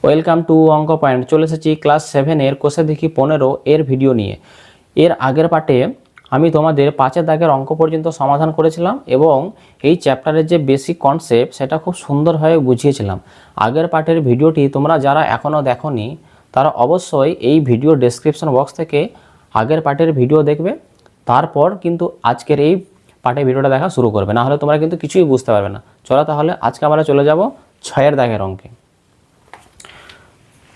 Welcome to অঙ্ক point. চলে এসেছি ক্লাস 7-এর কোষে দেখি 15 এর ভিডিও নিয়ে। এর আগের পার্টে আমি তোমাদের 5-এর দাগের অঙ্ক পর্যন্ত সমাধান করেছিলাম এবং এই চ্যাপ্টারের যে বেসিক কনসেপ্ট সেটা খুব সুন্দরভাবে বুঝিয়েছিলাম। আগের পার্টের ভিডিওটি তোমরা যারা এখনও দেখোনি তারা অবশ্যই এই ভিডিও ডেসক্রিপশন বক্স থেকে আগের পার্টের ভিডিও দেখবে, তারপর কিন্তু আজকের এই পার্টের ভিডিওটা দেখা শুরু করবে, না হলে তোমরা কিন্তু কিছুই বুঝতে পারবে না। চলো তাহলে আজকে আমরা চলে যাব 6-এর দাগের অঙ্কে।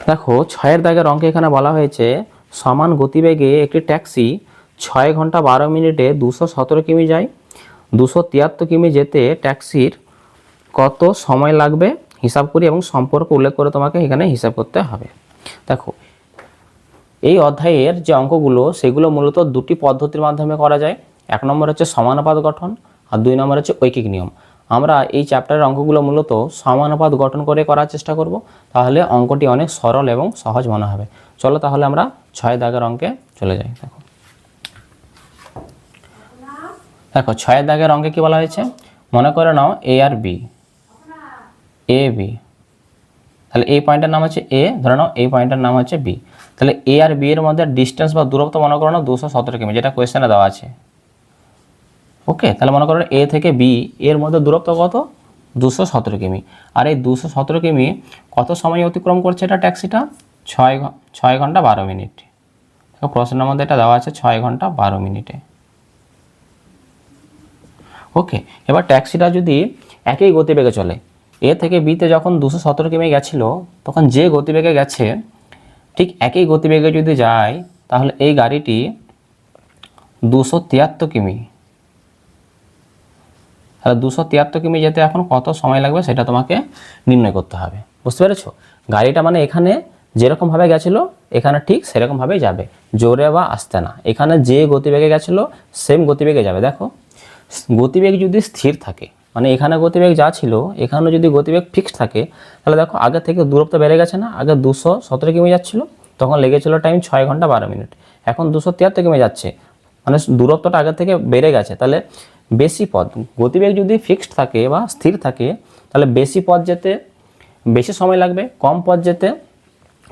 দেখো 6-এর দাগের অঙ্কে এখানে বলা হয়েছে সমান গতিবেগে একটি ট্যাক্সি 6 ঘন্টা 12 মিনিটে 217 কিমি যায়। 273 কিমি যেতে ট্যাক্সির কত সময় লাগবে হিসাব করি এবং সম্পর্ক উল্লেখ করে তোমাকে এখানে হিসাব করতে হবে। দেখো এই অধ্যায়ের যে অঙ্কগুলো সেগুলো মূলত দুটি পদ্ধতির মাধ্যমে করা যায়। 1 নম্বর হচ্ছে সমানুপাত গঠন আর 2 নম্বর হচ্ছে ঐকিক নিয়ম। আমরা এই চ্যাপ্টারের অঙ্কগুলো মূলত সমানুপাত গঠন করে করার চেষ্টা করব, তাহলে অঙ্কটি অনেক সরল এবং সহজ মনে হবে। চলো তাহলে আমরা 6 দাগের অঙ্কে চলে যাই। দেখো 6 দাগের অঙ্কে কি বলা হয়েছে, মনে করে নাও এ আর বি, এ বি, তাহলে এই পয়েন্টের নাম হচ্ছে এ, ধরে নাও এই পয়েন্টের নাম হচ্ছে বি। তাহলে এ আর বি এর মধ্যে ডিস্টেন্স বা দূরত্ব মনে করো না 217 কিমি, যেটা কোয়েশ্চেনে দেওয়া আছে। ওকে, তাহলে মনে করো এ থেকে বি এর মধ্যে দূরত্ব কত, 217 কিমি। আর এই 217 কিমি কত সময় অতিক্রম করছে এটা ট্যাক্সিটা, 6 ঘন্টা 12 মিনিট। প্রশ্নের মধ্যে এটা দেওয়া আছে 6 ঘন্টা 12 মিনিটে। ওকে, এবার ট্যাক্সিটা যদি একই গতিবেগে চলে, এ থেকে বিতে যখন 217 কিমি গেছিলো তখন যে গতিবেগে গেছে ঠিক একই গতিবেগে যদি যায়, তাহলে এই গাড়িটি 273 কিমি, তাহলে 273 কিমি যেতে এখন কত সময় লাগবে সেটা তোমাকে নির্ণয় করতে হবে। বুঝতে পেরেছো? গাড়িটা মানে এখানে যেরকমভাবে গেছিলো এখানে ঠিক সেরকমভাবেই যাবে, জোরে বা আস্তে না। এখানে যে গতিবেগে গেছিলো সেম গতিবেগে যাবে। দেখো গতিবেগ যদি স্থির থাকে, মানে এখানে গতিবেগ যা ছিল এখানে যদি গতিবেগ ফিক্সড থাকে, তাহলে দেখো আগে থেকে দূরত্ব বেড়ে গেছে না। আগে 217 কিমি যাচ্ছিলো, তখন লেগেছিল টাইম 6 ঘন্টা 12 মিনিট। এখন 273 কিমি যাচ্ছে, মানে দূরত্বটা আগে থেকে বেড়ে গেছে। তাহলে বেশি পথ, গতিবেগ যদি ফিক্সড থাকে বা স্থির থাকে, তাহলে বেশি পথ যেতে বেশি সময় লাগবে, কম পথ যেতে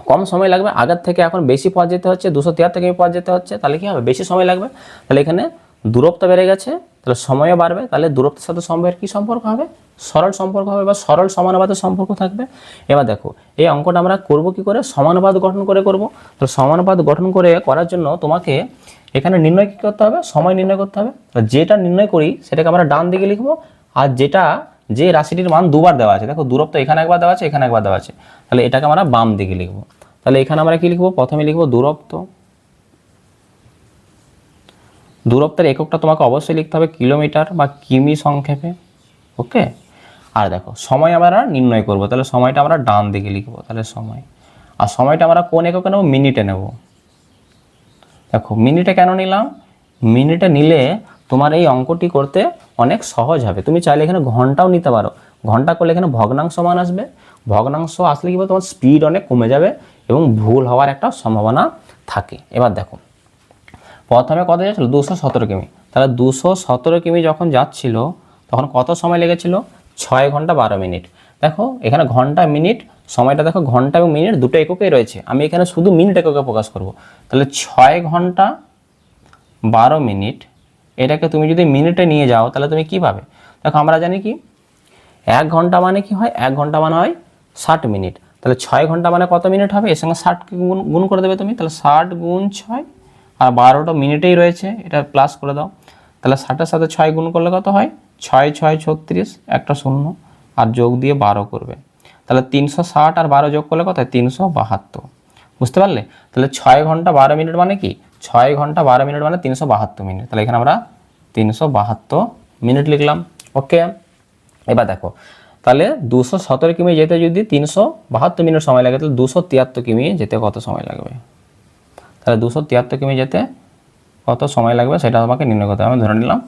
কম সময় লাগবে। আগের থেকে এখন বেশি পথ যেতে হচ্ছে, 273 কিমি পথ যেতে হচ্ছে, তাহলে কী হবে, বেশি সময় লাগবে। তাহলে এখানে দূরত্ব বেড়ে গেছে, তাহলে সময়ও বাড়বে। তাহলে দূরত্বের সাথে সময়ের কী সম্পর্ক হবে, সরল সম্পর্ক হবে বা সরল সমানুপাতের সম্পর্ক থাকবে। এবার দেখো এই অঙ্কটা আমরা করব কি করে, সমানুপাত গঠন করে করব। তো সমানুপাত গঠন করে করার জন্য তোমাকে এখানে নির্ণয় কী করতে হবে, সময় নির্ণয় করতে হবে। যেটা নির্ণয় করি সেটাকে আমরা ডান দিকে লিখবো, আর যে রাশিটির মান দুবার দেওয়া আছে, দেখো দূরত্ব এখানে একবার দেওয়া আছে, এখানে একবার দেওয়া আছে, তাহলে এটাকে আমরা বাম দিকে লিখবো। তাহলে এখানে আমরা কি লিখবো, প্রথমে লিখবো দূরত্ব। দূরত্বের এককটা তোমাকে অবশ্যই লিখতে হবে কিলোমিটার বা কিমি সংক্ষেপে। ওকে, আর দেখো সময় আমরা নির্ণয় করব, তাহলে সময়টা আমরা ডান দিকে লিখবো। তাহলে সময়, আর সময়টা আমরা কোন এককে নেব, মিনিটে নেব। দেখো মিনিটে কেন নিলাম, মিনিটে নিলে তোমার এই অঙ্কটি করতে অনেক সহজ হবে। তুমি চাইলে এখানে ঘন্টাও নিতে পারো, ঘন্টা করলে এখানে ভগ্নাংশ মান আসবে। ভগ্নাংশ আসলে কি বলতো, তোমার স্পিড অনেক কমে যাবে এবং ভুল হওয়ার একটা সম্ভাবনা থাকে। এবার দেখো প্রথমে কত যাচ্ছিল, 217 কিমি। তাহলে 217 কিমি যখন যাচ্ছিল তখন কত সময় লেগেছিল, 6 ঘন্টা 12 মিনিট। দেখো এখানে ঘন্টা মিনিট সময়টা, দেখো ঘন্টা এবং মিনিট দুটো এককেই রয়েছে, আমি এখানে শুধু মিনিট এককে প্রকাশ করব। তাহলে 6 ঘন্টা 12 মিনিট, এটাকে তুমি যদি মিনিটে নিয়ে যাও তাহলে তুমি কি পাবে। দেখো আমরা জানি কি 1 ঘন্টা মানে কি হয়, 1 ঘন্টা মানে হয় 60 মিনিট। তাহলে 6 ঘন্টা মানে কত মিনিট হবে, এর সঙ্গে 60 গুণ করে দেবে তুমি। তাহলে 60 গুণ 6, আর 12টা মিনিটেই রয়েছে, এটা প্লাস করে দাও। তাহলে 60-এর সাথে 6 গুণ করলে কত হয়, 6 6 36, একটা শূন্য, আর যোগ দিয়ে 12 করবে। তাহলে 360 আর 12 যোগ করলে কত হয়, 372। বুঝতে পারলে? তাহলে 6 ঘন্টা 12 মিনিট মানে কি, 6 ঘন্টা 12 মিনিট মানে 372 মিনিট। তাহলে এখানে আমরা 372 মিনিট লিখলাম। ওকে, এবার দেখো তাহলে 217 কিমি যেতে যদি 372 মিনিট সময় লাগে, তাহলে 273 কিমি যেতে কত সময় লাগবে। তাহলে 273 কিমি যেতে কত সময় লাগবে সেটা তোমাকে নির্ণয় করতে হবে। আমি ধরে নিলাম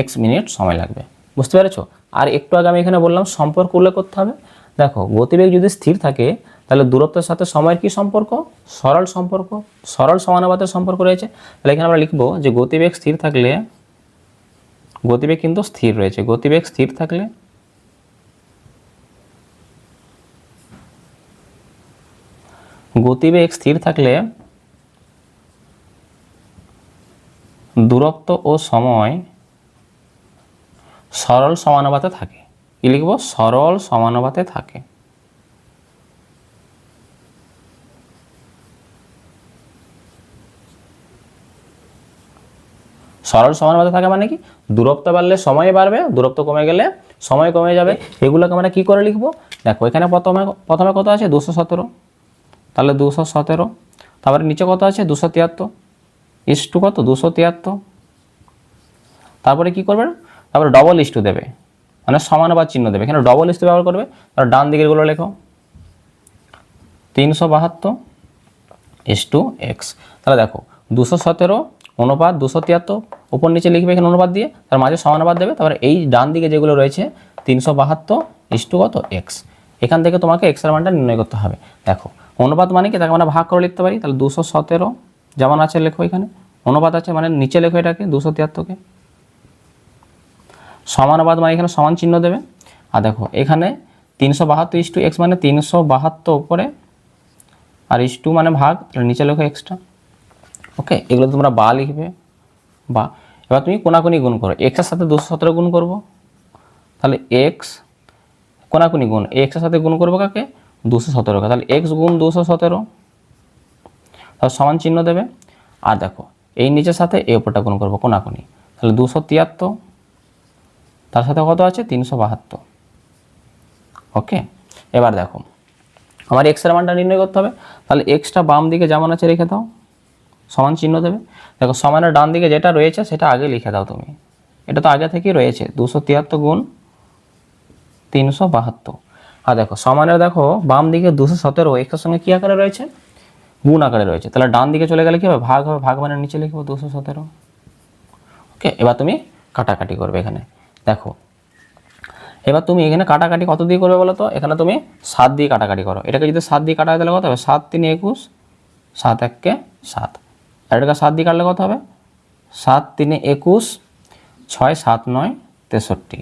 x মিনিট সময় লাগবে। বুঝতে পেরেছো? আর একটু আগে আমি এখানে বললাম সম্পর্ক উল্লেখ করতে হবে। দেখো গতিবেগ যদি স্থির থাকে তাহলে দূরত্বের সাথে সময়ের কি সম্পর্ক, সরল সম্পর্ক, সরল সমানুপাতের সম্পর্ক রয়েছে। তাহলে এখানে আমরা লিখবো যে গতিবেগ স্থির থাকলে, গতিবেগ কিন্তু স্থির রয়েছে, গতিবেগ স্থির থাকলে গতিবেগ স্থির থাকলে দূরত্ব ও সময় সরল সমানুপাতে থাকে। কি লিখব? সরল সমানুপাতে থাকে। সরল সমানুপাতে থাকে মানে কি? দূরত্ব বাড়লে সময় বাড়বে, দূরত্ব কমে গেলে সময় কমে যাবে। এগুলোকে আমরা কি করে লিখব? দেখো এখানে প্রথমে কত আছে? 217, তাহলে 217। তারপরে নিচে কত আছে? 273 ইস টু কত? 273। তারপরে কি করবে? তারপরে ডবল ইস টু দেবে, মানে সমানুপাত চিহ্ন দেবে। এখানে ডবল ইস টু ব্যবহার করবে। তাহলে ডান দিকের গুলো লেখো 372 ইস টু এক্স। তাহলে দেখো 217 অনুপাত 273, উপর নিচে লিখবে এখানে অনুপাত দিয়ে, তার মাঝে সমানুপাত দেবে। তারপরে এই ডান দিকে যেগুলো রয়েছে 372 ইস টু কত? এক্স। এখান থেকে তোমাকে এক্স এর মানটা নির্ণয় করতে হবে। দেখো অনুপাত মানে কি? তাকে আমরা ভাগ করে লিখতে পারি। তাহলে 217 যেমন আছে লেখো এখানে, অনুপাত আছে মানে নিচে লেখো এটাকে 273কে। সমানুপাত মানে এখানে সমান চিহ্ন দেবে। আর দেখো এখানে 372 ইস টু এক্স মানে 372 উপরে, আর ইস টু মানে ভাগ, তাহলে নিচে লেখো এক্সটা। ওকে, এগুলো তোমরা বা লিখবে বা। এবার তুমি কোনাকুনি গুণ করো, এক্সের সাথে 217 গুণ করবো, তাহলে এক্স কোনাকুনি গুণ, এক্সের সাথে গুণ করবো কাকে? 217কে। তাহলে এক্স গুণ 217, তাহলে সমান চিহ্ন দেবে। আর দেখো এই নিচের সাথে এই উপরটা গুণ করবো কোনাকুনি, তাহলে 273, তার সাথে কত আছে? 372। ওকে, এবার দেখো আমার এক্সের মানটা নির্ণয় করতে হবে। তাহলে এক্সটা বাম দিকে যেমন আছে রেখে দাও, সমান চিহ্ন দেবে। দেখো সমানের ডান দিকে যেটা রয়েছে সেটা আগে লিখে দাও তুমি, এটা তো আগে থেকেই রয়েছে 273 গুণ 372। আর দেখো সমানের দেখো বাম দিকে 217 এক্সের সঙ্গে কী আকারে রয়েছে? গুণ আকারে রয়েছে। তাহলে ডান দিকে চলে গেলে কী হবে? ভাগ হবে, ভাগ মানে নিচে লিখবো 217। ওকে, এবার তুমি কাটাকাটি করবে এখানে। দেখো এবার তুমি এখানে কাটাকাটি কত দিয়ে করবে বলো তো? এখানে তুমি 7 দিয়ে কাটাকাটি করো। এটাকে যদি 7 দিয়ে কাটা হয় তাহলে কত হবে? 7 3 21, 7 1 কে 7। আর এটাকে 7 দিয়ে কাটলে কত হবে? 7 3 21, 6 7 9 63।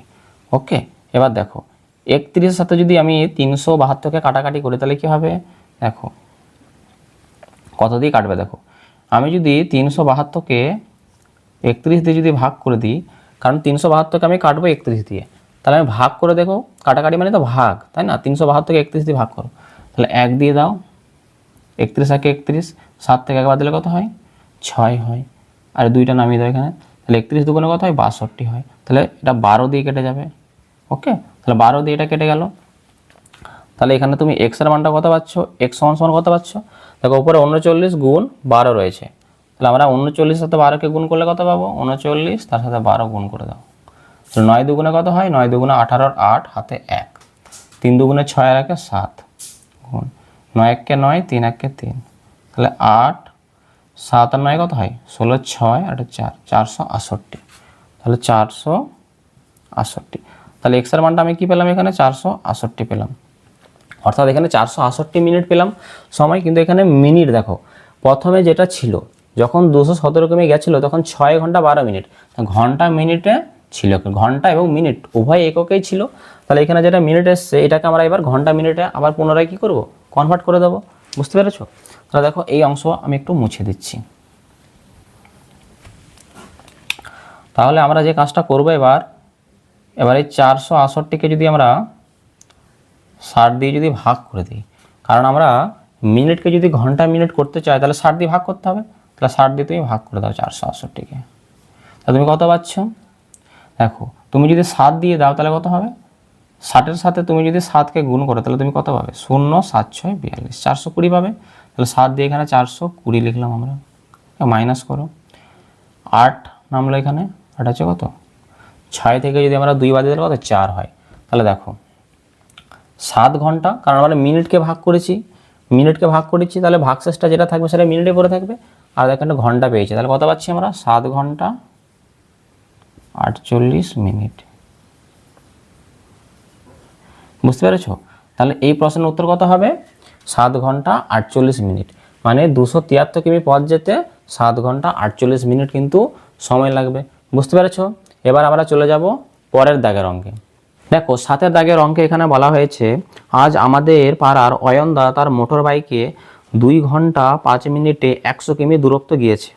ওকে, এবার দেখো 31-এর সাথে যদি আমি 372কে কাটাকাটি করি তাহলে কী হবে? দেখো কত দিয়ে কাটবে। দেখো আমি যদি 372কে 31 দিয়ে যদি ভাগ করে দিই, কারণ 372কে আমি কাটবো 31 দিয়ে, তাহলে আমি ভাগ করে দেখো, কাটাকাটি মানে তো ভাগ, তাই না? 372কে 31 দিয়ে ভাগ করো, তাহলে 1 দিয়ে দাও, 31 একে 31, 7 থেকে একবার দিলে কত হয়? 6 হয়। আর 2টা নামিয়ে দাও এখানে, তাহলে 31 দুগুণে কত হয়? 62 হয়। তাহলে এটা 12 দিয়ে কেটে যাবে। ওকে, তাহলে 12 দিয়ে এটা কেটে গেল। তাহলে এখানে তুমি এক্স এর মানটা কত পাচ্ছ? এক্স সমান সমান কত পাচ্ছ? দেখো উপরে 39 গুণ 12 রয়েছে, তাহলে আমরা 39 সাথে 12কে গুণ করলে কত পাবো? 39, তার সাথে 12 গুণ করে দাও। তো 9 দুগুণে কত হয়? 9 দুগুণে 18 আর 8 হাতে 1, 3 দুগুণে 6 আর 1 7 গুণ 9 1 কে 9, 3 1 কে 3, তাহলে 8 7 আর 9 কত হয়? 16 6 আর 4 468। তাহলে 468। তাহলে এক্স এর মানটা আমি কি পেলাম? এখানে 468 পেলাম। অর্থাৎ এখানে 468 মিনিট পেলাম সময়। কিন্তু এখানে মিনিট দেখো প্রথমে যেটা ছিল যখন 217 কমে গেছিলো তখন 6 ঘন্টা 12 মিনিট, ঘন্টা মিনিটে ছিল, ঘন্টা এবং মিনিট উভয় এককেই ছিল। তাহলে এখানে যেটা মিনিট এসছে এটাকে আমরা এবার ঘন্টা মিনিটে আবার পুনরায় কী করবো? কনভার্ট করে দেবো। বুঝতে পেরেছো? তাহলে দেখো এই অংশ আমি একটু মুছে দিচ্ছি। তাহলে আমরা যে কাজটা করবো এবার এই 468কে যদি আমরা 60 দিয়ে যদি ভাগ করে দিই, কারণ আমরা মিনিটকে যদি ঘন্টা মিনিট করতে চাই তাহলে 60 দিয়ে ভাগ করতে হবে। তাহলে 60 দিয়ে তুমি ভাগ করে দাও 468কে, তাহলে তুমি কত পাচ্ছ? দেখো তুমি যদি 7 দিয়ে দাও তাহলে কত হবে? 60-এর সাথে তুমি যদি 7কে গুণ করো তাহলে তুমি কত পাবে? 0 7 6 42, 420 পাবে। তাহলে 7 দিয়ে এখানে 420 লিখলাম আমরা, মাইনাস করো 8 নামলো এখানে, 8 আছে কত? 6 থেকে যদি আমরা 2 বাদে দিলে কত? 4 হয়। তাহলে দেখো 7 ঘন্টা, কারণ আমরা মিনিটকে ভাগ করেছি, তাহলে ভাগশেষটা যেটা থাকবে সেটা মিনিটে পড়ে থাকবে। আর এখানে ঘন্টা পেয়েছি, তাহলে কত পাচ্ছি আমরা? 7 ঘন্টা 48 মিনিট। বুঝতে পেরেছো? তাহলে এই প্রশ্নের উত্তর কত হবে? 7 ঘন্টা 48 মিনিট। মানে 273 কিমি পথ যেতে 7 ঘন্টা 48 মিনিট কিন্তু সময় লাগবে। বুঝতে পেরেছো? এবার আমরা চলে যাব পরের দাগের অঙ্কে। দেখো 7 দাগের অঙ্কে এখানে বলা হয়েছে, আজ আমাদের পাড়ার অয়নদা তার মোটর বাইকে 2 ঘন্টা 5 মিনিটে 100 কিমি দূরত্ব গিয়েছে,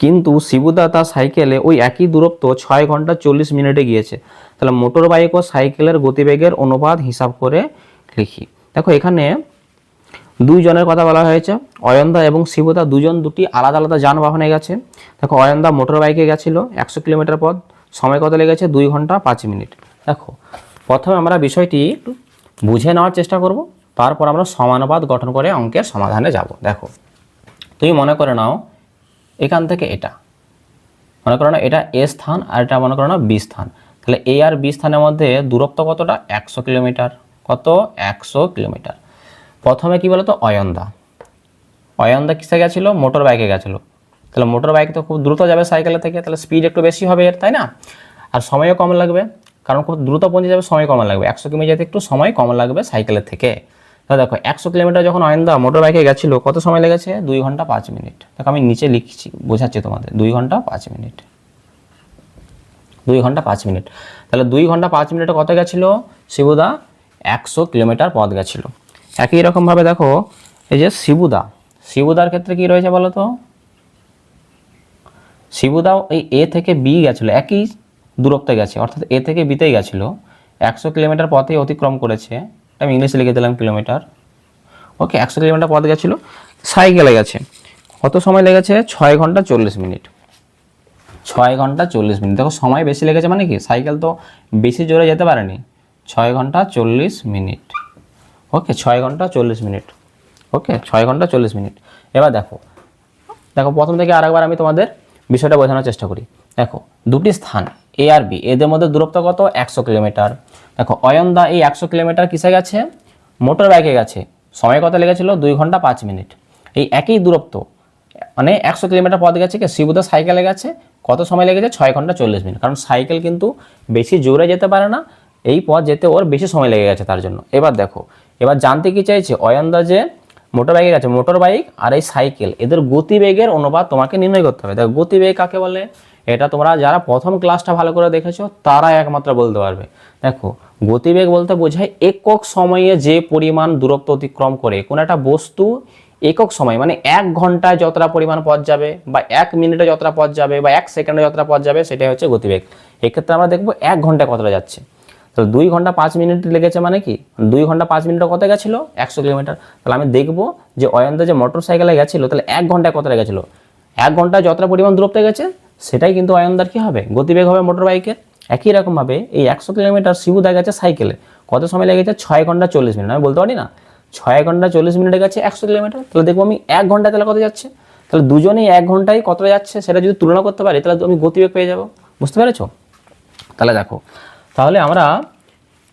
কিন্তু শিবুদা তার সাইকেলে ওই একই দূরত্ব 6 ঘন্টা 40 মিনিটে গিয়েছে। তাহলে মোটর বাইক ও সাইকেলের গতিবেগের অনুপাত হিসাব করে লিখি। দেখো এখানে দুইজনের কথা বলা হয়েছে, অয়নদা এবং শিবুদা দুটি আলাদা আলাদা যানবাহনে গেছে। দেখো অয়নদা মোটর বাইকে গেছিল 100 কিলোমিটার পথ, সময় কত লেগেছে 2 ঘন্টা 5 মিনিট। দেখো প্রথমে আমরা বিষয়টি একটু বুঝে নেওয়ার চেষ্টা করব, তারপর আমরা সমানুপাত গঠন করে অঙ্কের সমাধানে যাব। দেখো তুমি মনে করে নাও এখান থেকে এটা মনে করো না এটা এ স্থান আর এটা মনে করো না বি স্থান, তাহলে এ আর বি স্থানের মধ্যে দূরত্ব কতটা 100 কিলোমিটার। কত 100 কিলোমিটার। প্রথমে কি বলতো অয়নদা কিসে গেছিলো মোটর বাইকে গেছিলো, তাহলে মোটর বাইক তো খুব দ্রুত যাবে সাইকেলের থেকে, তাহলে স্পিড একটু বেশি হবে এর, তাই না? আর সময়ও কম লাগবে, কারণ খুব দ্রুত পৌঁছে যাবে, সময় কম লাগবে। 100 কিমি যেতে একটু সময় কম লাগবে সাইকেলের থেকে। তো দেখো 100 কিলোমিটার যখন অয়নদা মোটর বাইকে গেছিলো কত সময় লেগেছে 2 ঘন্টা 5 মিনিট। দেখো আমি নিচে লিখছি বোঝাচ্ছি তোমাদের, 2 ঘন্টা 5 মিনিট, 2 ঘন্টা 5 মিনিট। তাহলে 2 ঘন্টা 5 মিনিটে কত গেছিলো শিবুদা 100 কিলোমিটার পথ গেছিলো। একই রকমভাবে দেখো এই যে শিবুদার ক্ষেত্রে কি রয়েছে বলো তো, শিবুদাও এই এ থেকে বি গেছিলো, একই দূরত্বে গেছে, অর্থাৎ এ থেকে বিতেই গেছিলো, 100 কিলোমিটার পথে অতিক্রম করেছে। আমি ইংলিশে লিখে দিলাম কিলোমিটার। ওকে 100 কিলোমিটার পথ গেছিলো, সাইকেলে গেছে। কত সময় লেগেছে 6 ঘন্টা 40 মিনিট। 6 ঘন্টা 40 মিনিট। দেখো সময় বেশি লেগেছে মানে কি, সাইকেল তো বেশি জোরে যেতে পারেনি। 6 ঘন্টা 40 মিনিট। ওকে 6 ঘন্টা 40 মিনিট। ওকে 6 ঘন্টা 40 মিনিট। এবার দেখো প্রথম থেকে আরেকবার আমি তোমাদের বিষয়টা বোঝানোর চেষ্টা করি। দেখো দুটি স্থান এ আর বি, এদের মধ্যে দূরত্ব কত 100 কিলোমিটার। দেখো অয়নদা এই 100 কিলোমিটার কিসে গেছে মোটর বাইকে গেছে, সময় কত লেগেছিল 2 ঘন্টা 5 মিনিট। এই একই দূরত্ব মানে 100 কিলোমিটার পথ গেছে কি শিবুদা সাইকেলে গেছে, কত সময় লেগেছে 6 ঘন্টা 40 মিনিট। কারণ সাইকেল কিন্তু বেশি জোরে যেতে পারে না, এই পথ যেতে ওর বেশি সময় লেগে গেছে তার জন্য। এবার জানতে কি চাইছে অয়নদা যে মোটর বাইকে গেছে, মোটর বাইক আর এই সাইকেল এদের গতিবেগের অনুপাত তোমাকে নির্ণয় করতে হবে। দেখো গতিবেগ কাকে বলে, এটা তোমরা যারা প্রথম ক্লাসটা ভালো করে দেখেছো তারা একমাত্র বলতে পারবে। দেখো গতিবেগ বলতে বোঝায় একক সময়ে যে পরিমাণ দূরত্ব অতিক্রম করে কোনো একটা বস্তু, একক সময় মানে 1 ঘন্টায় যতটা পরিমাণ পথ যাবে বা 1 মিনিটে যতটা পথ যাবে বা 1 সেকেন্ডে যতটা পথ যাবে, সেটাই হচ্ছে গতিবেগ। এক্ষেত্রে আমরা দেখবো 1 ঘন্টায় কতটা যাচ্ছে। তো 2 ঘন্টা 5 মিনিট লেগেছে মানে কি 2 ঘন্টা 5 মিনিটে কত গেছিলো 100 কিলোমিটার। তাহলে আমি দেখবো যে অয়নদা যে মোটর সাইকেলে গেছিলো তাহলে 1 ঘন্টায় কতটা গেছিলো, 1 ঘন্টায় যতটা পরিমাণ দূরত্ব গেছে সেটাই কিন্তু অয়নদার কি হবে গতিবেগ হবে মোটর বাইকের। একই রকমভাবে এই 100 কিলোমিটার শিবুদা গেছে সাইকেলে, কত সময় লেগেছে 6 ঘন্টা 40 মিনিট। আমি বলতে পারি না 6 ঘন্টা 40 মিনিটে গেছে 100 কিলোমিটার, তাহলে দেখবো আমি 1 ঘন্টায় তাহলে কত যাচ্ছে। তাহলে দুজনেই 1 ঘন্টায় কতটা যাচ্ছে সেটা যদি তুলনা করতে পারি তাহলে আমি গতিবেগ পেয়ে যাবো। বুঝতে পেরেছো? তাহলে দেখো তাহলে আমরা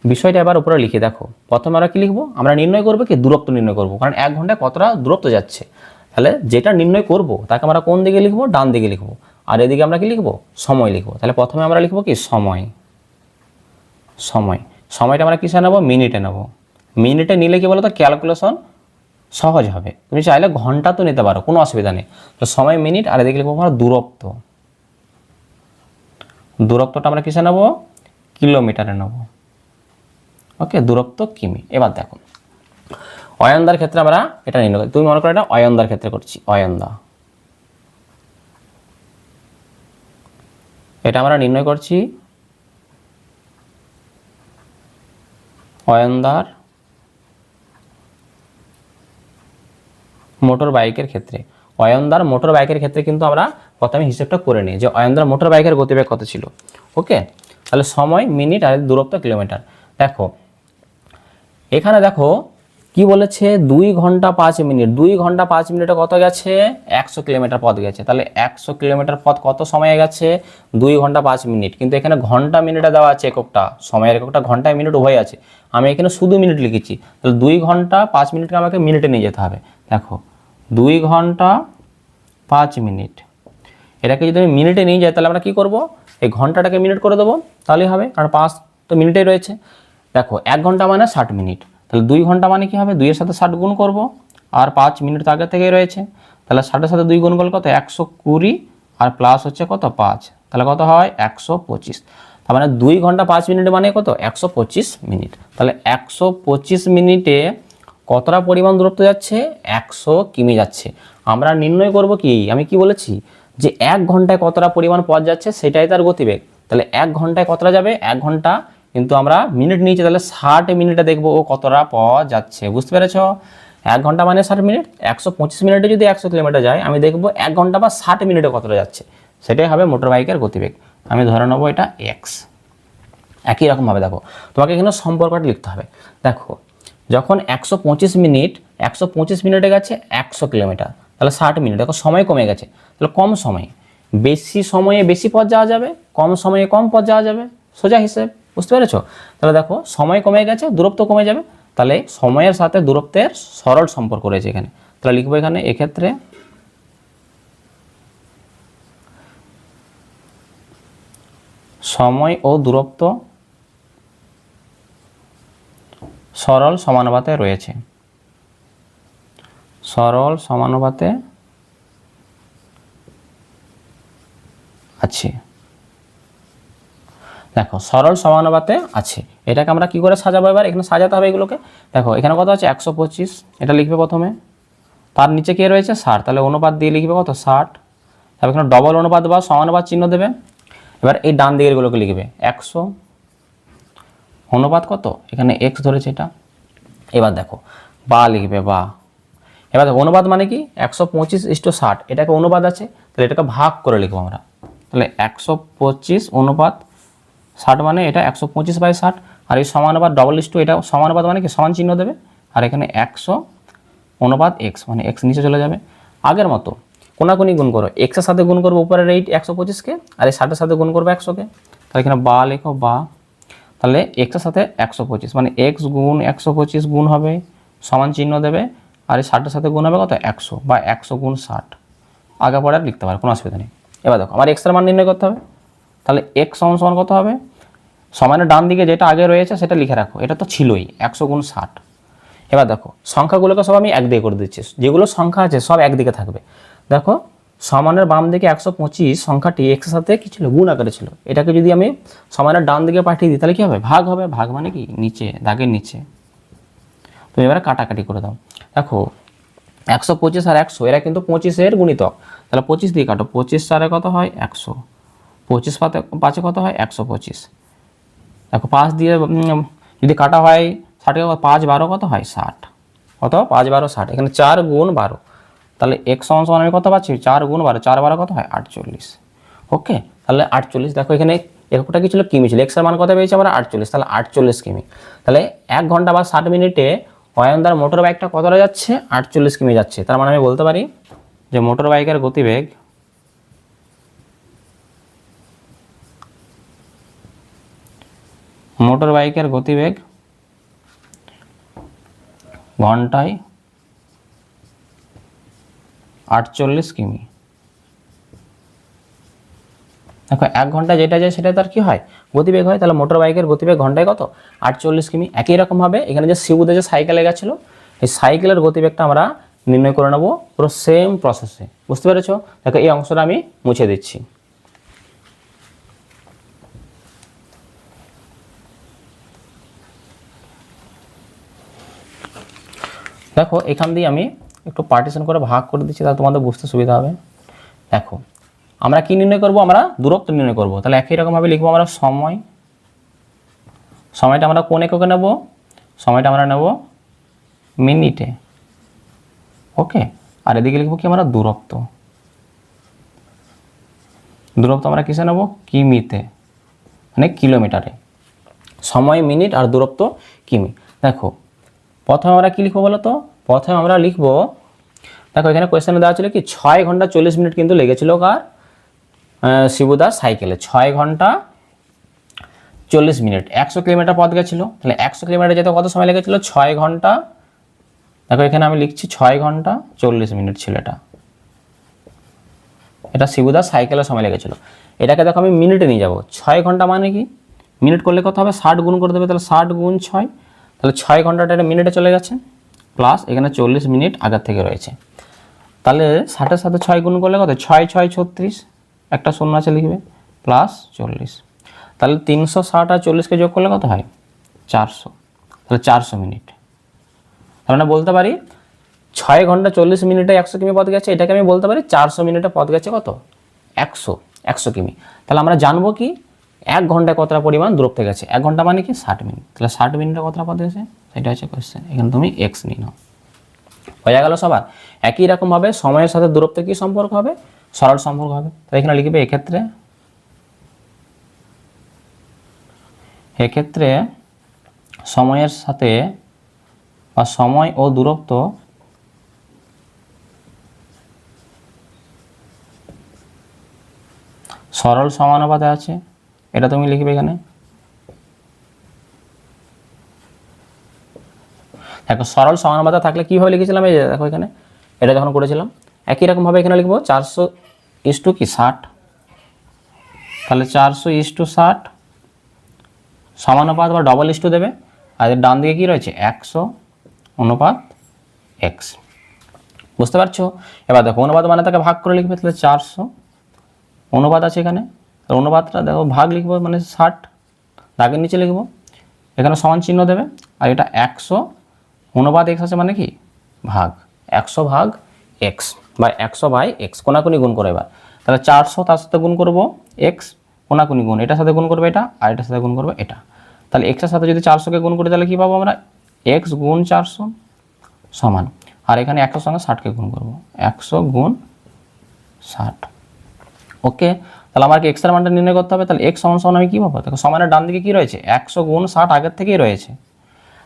বিষয়টা এবার উপরে লিখে দেখো, প্রথমে আমরা কি লিখবো, আমরা নির্ণয় করবো কি দূরত্ব নির্ণয় করবো, কারণ 1 ঘন্টায় কতটা দূরত্ব যাচ্ছে। তাহলে যেটা নির্ণয় করব তাকে আমরা কোন দিকে লিখবো, ডান দিকে লিখবো, আর এদিকে আমরা কি লিখবো সময় লিখবো। তাহলে প্রথমে আমরা লিখবো কি সময়টা আমরা কিসে নেবো মিনিটে নেবো। মিনিটে নিলে কি বলতো ক্যালকুলেশন সহজ হবে, তুমি চাইলে ঘন্টা তো নিতে পারো কোনো অসুবিধা নেই। তো সময় মিনিট, আর এদিকে লিখবো আমরা দূরত্বটা আমরা কিসে নেবো কিলোমিটারে নেবো। ওকে দূরত্ব কিমি। এবার দেখো অয়নদার ক্ষেত্রে আমরা এটা নির্ণয় করি, তুমি মনে করো এটা অয়নদার ক্ষেত্রে করছি, এটা আমরা নির্ণয় করছি অয়নদার মোটর বাইকের ক্ষেত্রে। অয়নদার মোটর বাইকের ক্ষেত্রে কিন্তু আমরা প্রথমে হিসেবটা করে নিই যে অয়নদার মোটর বাইকের গতিবেগ কত ছিল। ওকে তাহলে সময় মিনিট আর দূরত্ব কিলোমিটার। দেখো এখানে দেখো কি বলেছে 2 ঘন্টা 5 মিনিট, 2 ঘন্টা 5 মিনিটে কত গেছে 100 কিলোমিটার পথ গেছে। তাহলে 100 কিলোমিটার পথ কত সময়ে গেছে 2 ঘন্টা 5 মিনিট, কিন্তু এখানে ঘন্টা মিনিটে দেওয়া আছে এককটা, সময়ের এককটা ঘন্টায় মিনিট উভয় আছে, আমি এখানে শুধু মিনিট লিখেছি। তাহলে 2 ঘন্টা 5 মিনিটকে আমাকে মিনিটে নিয়ে যেতে হবে। দেখো 2 ঘন্টা 5 মিনিট এটাকে যদি আমি মিনিটে নিয়ে যাই তাহলে আমরা কি করব, এই ঘন্টাটাকে মিনিট করে দেবো তাহলেই হবে, কারণ 5 তো মিনিটেই রয়েছে। দেখো 1 ঘন্টা মানে 60 মিনিট, তাহলে 2 ঘন্টা মানে কি হবে 2 এর সাথে 60 গুণ করব, আর 5 মিনিট তো আগে থেকেই রয়েছে, তাহলে 60-এর সাথে 2 গুণ করলে কত 120, আর প্লাস হচ্ছে কত 5, তাহলে কত হয় 125। তার মানে 2 ঘন্টা 5 মিনিট মানে কত 125 মিনিট। তাহলে 125 মিনিটে কতটা পরিমাণ দূরত্ব যাচ্ছে, 100 কিমি যাচ্ছে। আমরা নির্ণয় করব কি, আমি কি বলেছি যে 1 ঘন্টায় কতটা পরিমাণ পথ যাচ্ছে সেটাই তার গতিবেগ। তাহলে 1 ঘন্টায় কতটা যাবে, 1 ঘন্টা কিন্তু আমরা মিনিট নিয়েছি, তাহলে 60 মিনিটে দেখবো ও কতটা পথ যাচ্ছে। বুঝতে পেরেছো? 1 ঘন্টা মানে 60 মিনিট, 125 মিনিটে যদি 100 কিলোমিটার যায়, আমি দেখবো 1 ঘন্টা বা 60 মিনিটে কতটা যাচ্ছে, সেটাই হবে মোটর বাইকের গতিবেগ। আমি ধরে নেবো এটা এক্স। একই রকমভাবে দেখো, তোমাকে এখানে সম্পর্কটা লিখতে হবে। দেখো যখন 125 মিনিট, 125 মিনিটে গেছে 100 কিলোমিটার, তাহলে 60 মিনিট, দেখো সময় কমে গেছে, তাহলে কম সময়ে বেশি সময়ে বেশি পথ যাওয়া যাবে, কম সময়ে কম পথ যাওয়া যাবে, সোজা হিসেব। বুঝতে পেরেছো? তাহলে দেখো সময় কমে গেছে, দূরত্ব কমে যাবে, তাহলে সময়ের সাথে দূরত্বের সরল সম্পর্ক রয়েছে এখানে। তাহলে লিখবো এখানে এক্ষেত্রে সময় ও দূরত্ব সরল সমানুপাতে রয়েছে, সরল সমানুপাতে আছে। দেখো সরল সমানুপাতে আছে, এটাকে আমরা কি করে সাজাবো, এবার এখানে সাজাতে হবে এগুলোকে। দেখো এখানে কত আছে 125, এটা লিখবে প্রথমে, তার নিচে কে রয়েছে 60, তাহলে অনুপাত দিয়ে লিখবে কত 60, তারপর এখানে ডবল অনুপাত বা সমানুপাত চিহ্ন দেবে। এবার এই ডান দিকের গুলোকে লিখবে 100 অনুপাত কত, এখানে এক্স ধরেছে এটা। এবার দেখো বা লিখবে বা। এবার দেখো অনুপাত মানে কি 125:60, এটাকে অনুপাত আছে, তাহলে এটাকে ভাগ করে লিখবো আমরা। তাহলে 125 অনুপাত 60 মানে এটা 125/60, আর এই সমানুপাত ডবল ইস টু, এটা সমানুপাত মানে কি সমান চিহ্ন দেবে, আর এখানে 100 অনুপাত এক্স মানে এক্স নিচে চলে যাবে। আগের মতো কোনাকুনি গুণ করো, এক্সের সাথে গুণ করবো উপরের এই 125কে, আর এই 60-এর সাথে গুণ করবো 100কে, তাহলে এখানে বা লেখো বা। তাহলে এক্সের সাথে 125 মানে এক্স গুণ 125 গুণ হবে, সমান চিহ্ন দেবে, আর এই 60-এর সাথে গুণ হবে কত 100 বা 100 গুণ 60, আগে পরে আর লিখতে পারো, কোনো অসুবিধা নেই। এবার দেখো আমার এক্সের মান নির্ণয় করতে হবে, তাহলে এক্স সমান সমান কত হবে, সমানের ডান দিকে যেটা আগে রয়েছে সেটা লিখে রাখো, এটা তো ছিলই 100 গুণ 60। এবার দেখো সংখ্যাগুলোকে সব আমি একদিকে করে দিচ্ছি, যেগুলো সংখ্যা আছে সব একদিকে থাকবে। দেখো সমানের বাম দিকে 125 সংখ্যাটি এক্সের সাথে কি ছিল, গুণ আকারে ছিল, এটাকে যদি আমি সমানের ডান দিকে পাঠিয়ে দিই তাহলে কি হবে, ভাগ হবে। ভাগ মানে কি নিচে, দাগের নিচে। তো এবারে কাটাকাটি করে দাও। দেখো 125 আর 100 এরা কিন্তু 25-এর গুণিতক, তাহলে 25 দিয়ে কাটো, 25 4-এ কত হয় 100, 25 5-এ কত হয় 125। দেখো 5 দিয়ে যদি কাটা হয় 60, 5 12 কত হয় 60, কত 5 12 60, এখানে 4 গুণ 12, তাহলে x সমান সমান আমি কত পাচ্ছি 4 গুণ 12, 4 12 কত হয় 48। ওকে, তাহলে 48। দেখো এখানে এককটা কি ছিল, কিমি ছিল, x এর মান কত পেয়েছি আমরা 48, তাহলে 48 কিমি। তাহলে 1 ঘন্টা বা 60 মিনিটে অয়নদার মোটর বাইকটা কতটা যাচ্ছে, 48 কিমি যাচ্ছে। তার মানে আমি বলতে পারি যে মোটর বাইকের গতিবেগ ঘন্টায় 48 কিমি। দেখো 1 ঘন্টায় যেটা যায় সেটা তার কি হয়, গতিবেগ হয়। তাহলে মোটর বাইকের গতিবেগ ঘন্টায় কত 48 কিমি। একই রকমভাবে এখানে যে শিবুদে যে সাইকেলে গেছিলো, এই সাইকেলের গতিবেগটা আমরা নির্ণয় করে নেবো পুরো সেম প্রসেসে। বুঝতে পেরেছো? দেখো এই অংশটা আমি মুছে দিচ্ছি। দেখো এখান দিয়ে আমি একটু পার্টিশন করে ভাগ করে দিচ্ছি, তাহলে তোমাদের বুঝতে সুবিধা হবে। দেখো আমরা কি নির্ণয় করব, আমরা দূরত্ব নির্ণয় করব। তাহলে একই রকমভাবে লিখবো আমরা সময়টা আমরা কোন এককে নেব, সময়টা আমরা নেব মিনিটে। ওকে, আর এদিকে লিখবো কি আমরা দূরত্ব আমরা কিসে নেব, কিমিতে, মানে কিলোমিটারে। সময় মিনিট আর দূরত্ব কিমি। দেখো প্রথমে আমরা কি লিখবো বলো তো, প্রথমে আমরা লিখবো, দেখো এখানে কোয়েশ্চেনে দেওয়া ছিল কি 6 ঘন্টা 40 মিনিট কিন্তু লেগেছিল কার, শিবুদার সাইকেলে 6 ঘন্টা 40 মিনিট, 100 কিলোমিটার পথ গেছিলো। তাহলে 100 কিলোমিটার যেতে কত সময় লেগেছিল 6 ঘন্টা, দেখো এখানে আমি লিখছি 6 ঘন্টা 40 মিনিট ছিল এটা শিবুদার সাইকেলের সময় লেগেছিল। এটাকে দেখো আমি মিনিটে নিয়ে যাবো, 6 ঘন্টা মানে কি মিনিট করলে কত হবে 60 গুণ করে দেবে, তাহলে 60 গুণ 6, তাহলে 6 ঘন্টাটা এটা মিনিটে চলে গেছে, প্লাস এখানে 40 মিনিট আগের থেকে রয়েছে। তাহলে 60-এর সাথে 6 গুণ করলে কত 6 6 36, একটা শূন্য আছে লিখবে, প্লাস 40, তাহলে 360 আর 40কে যোগ করলে কত হয় 400, তাহলে 400 মিনিট। তাহলে আমরা বলতে পারি 6 ঘন্টা 40 মিনিটে 100 কিমি পথ গেছে, এটাকে আমি বলতে পারি 400 মিনিটে পথ গেছে কত 100 কিমি। তাহলে আমরা জানবো কি 1 ঘন্টায় কতটা পরিমাণ দূরত্বে গেছে, 1 ঘন্টা মানে কি 60 মিনিট, তাহলে 60 মিনিটে কতটা পথ গেছে সেটা হচ্ছে কোয়েশ্চেন। এখানে তুমি এক্স নিয়ে নাও। হয়ে গেল সবার। একই রকমভাবে সময়ের সাথে দূরত্ব কি সম্পর্ক হবে, সরল সম্পর্ক হবে। তাহলে এখানে লিখবে এক্ষেত্রে সময়ের সাথে বা সময় ও দূরত্ব সরল সমানুপাতে আছে, এটা তুমি লিখবে এখানে। দেখো সরল সমানুপাতে থাকলে কীভাবে লিখেছিলাম, এই যে দেখো এখানে এটা যখন করেছিলাম একই রকমভাবে এখানে লিখবো 400 কি 60, তাহলে 400:60 সমানুপাত বা ডবল ইস্টু দেবে, আর ডান দিকে কী রয়েছে 100:x। বুঝতে পারছো? এবার দেখো অনুপাত মানে তাকে ভাগ করে লিখবে, তাহলে 400 অনুপাত আছে এখানে, অনুপাতটা দেখো ভাগ লিখবো মানে 60, দাগের নিচে লিখবো, এখানে সমান চিহ্ন দেবে, আর এটা 100 অনুপাত x আছে মানে কি ভাগ 100/x বা 100/x, কোনাকুনি গুণ করো এবার। তাহলে 400 তার সাথে গুণ করবো x, কোনাকুনি গুণ, এটার সাথে গুণ করবে এটা, আর এটার সাথে গুণ করবে এটা। তাহলে x এর সাথে যদি 400কে গুণ করি তাহলে কী পাবো আমরা, x গুণ 400 সমান, আর এখানে 100 সঙ্গে 60কে গুণ করবো, 100 গুণ 60। ওকে, তাহলে আমাকে x এর মানটা নির্ণয় করতে হবে। তাহলে x সমান আমি কী পাবো, দেখো সমানের ডান দিকে কী রয়েছে 100 গুণ 60 আগের থেকেই রয়েছে,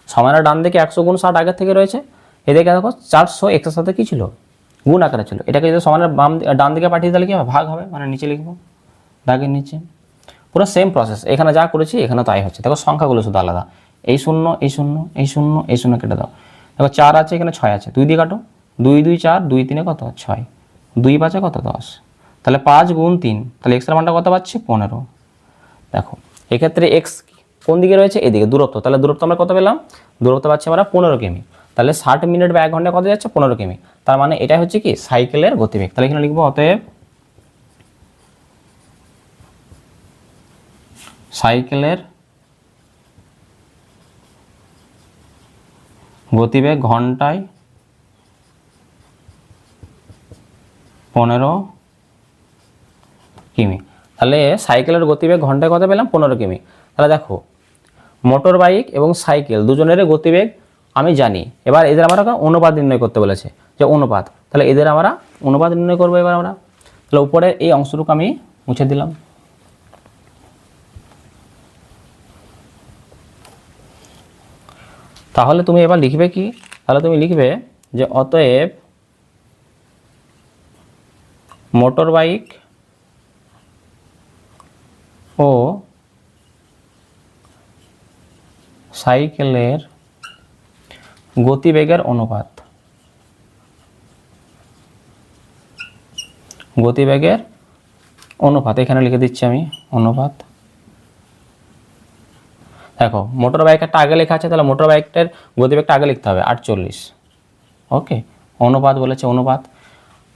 সমানের ডান দিকে 100 গুণ 60 আগের থেকে রয়েছে। এদিকে দেখো 400 x এর সাথে কী ছিল গুণ আকারে ছিল, এটাকে যদি সমানের ডান দিকে পাঠিয়ে তাহলে কী হবে ভাগ হবে, মানে নিচে লিখবো দাগের নিচে। পুরো সেম প্রসেস, এখানে যা করেছি এখানে তাই হচ্ছে। দেখো সংখ্যাগুলো শুধু আলাদা, এই 0 এই 0 এই 0 এই 0 কেটে দাও। দেখো 4 আছে এখানে 6 আছে, 2 দিয়ে কাটো, 2 2 4, 2 3 কত 6, 2 5 কত 10, তাহলে 5 গুণ 3, তাহলে x এর মানটা কত পাচ্ছি 15। দেখো এক্ষেত্রে x কোন দিকে রয়েছে, এদিকে দূরত্ব, তাহলে দূরত্ব আমরা কত পেলাম, দূরত্ব পাচ্ছি আমরা 15 কিমি। তাহলে 60 মিনিট বা 1 ঘন্টায় কত যাচ্ছে 15 কিমি, তার মানে এটাই হচ্ছে কি সাইকেলের গতিবেগ। তাহলে এখানে লিখবো অতএব সাইকেলের গতিবেগ ঘন্টায় 15 কিমি। তাহলে সাইকেলের গতিবেগ ঘন্টায় কত পেলাম 15 কিমি। তাহলে দেখো মোটর বাইক এবং সাইকেল দুজনেরই গতিবেগ আমি জানি, এবার এদের আমরা অনুপাত নির্ণয় করতে বলেছে, যে অনুপাত, তাহলে এদের আমরা অনুপাত নির্ণয় করবো এবার আমরা। তাহলে উপরে এই অংশটুকু আমি মুছে দিলাম। তাহলে তুমি এবার লিখবে কি, তাহলে তুমি লিখবে যে অতএব মোটর বাইক ও সাইকেলের গতিবেগের অনুপাত, গতিবেগের অনুপাত এখানে লিখে দিচ্ছি আমি অনুপাত। দেখো মোটর বাইকটা আগে লেখা আছে, তাহলে মোটর বাইকটার গতিবেগটা আগে লিখতে হবে 48। ওকে, অনুপাত বলেছে অনুপাত।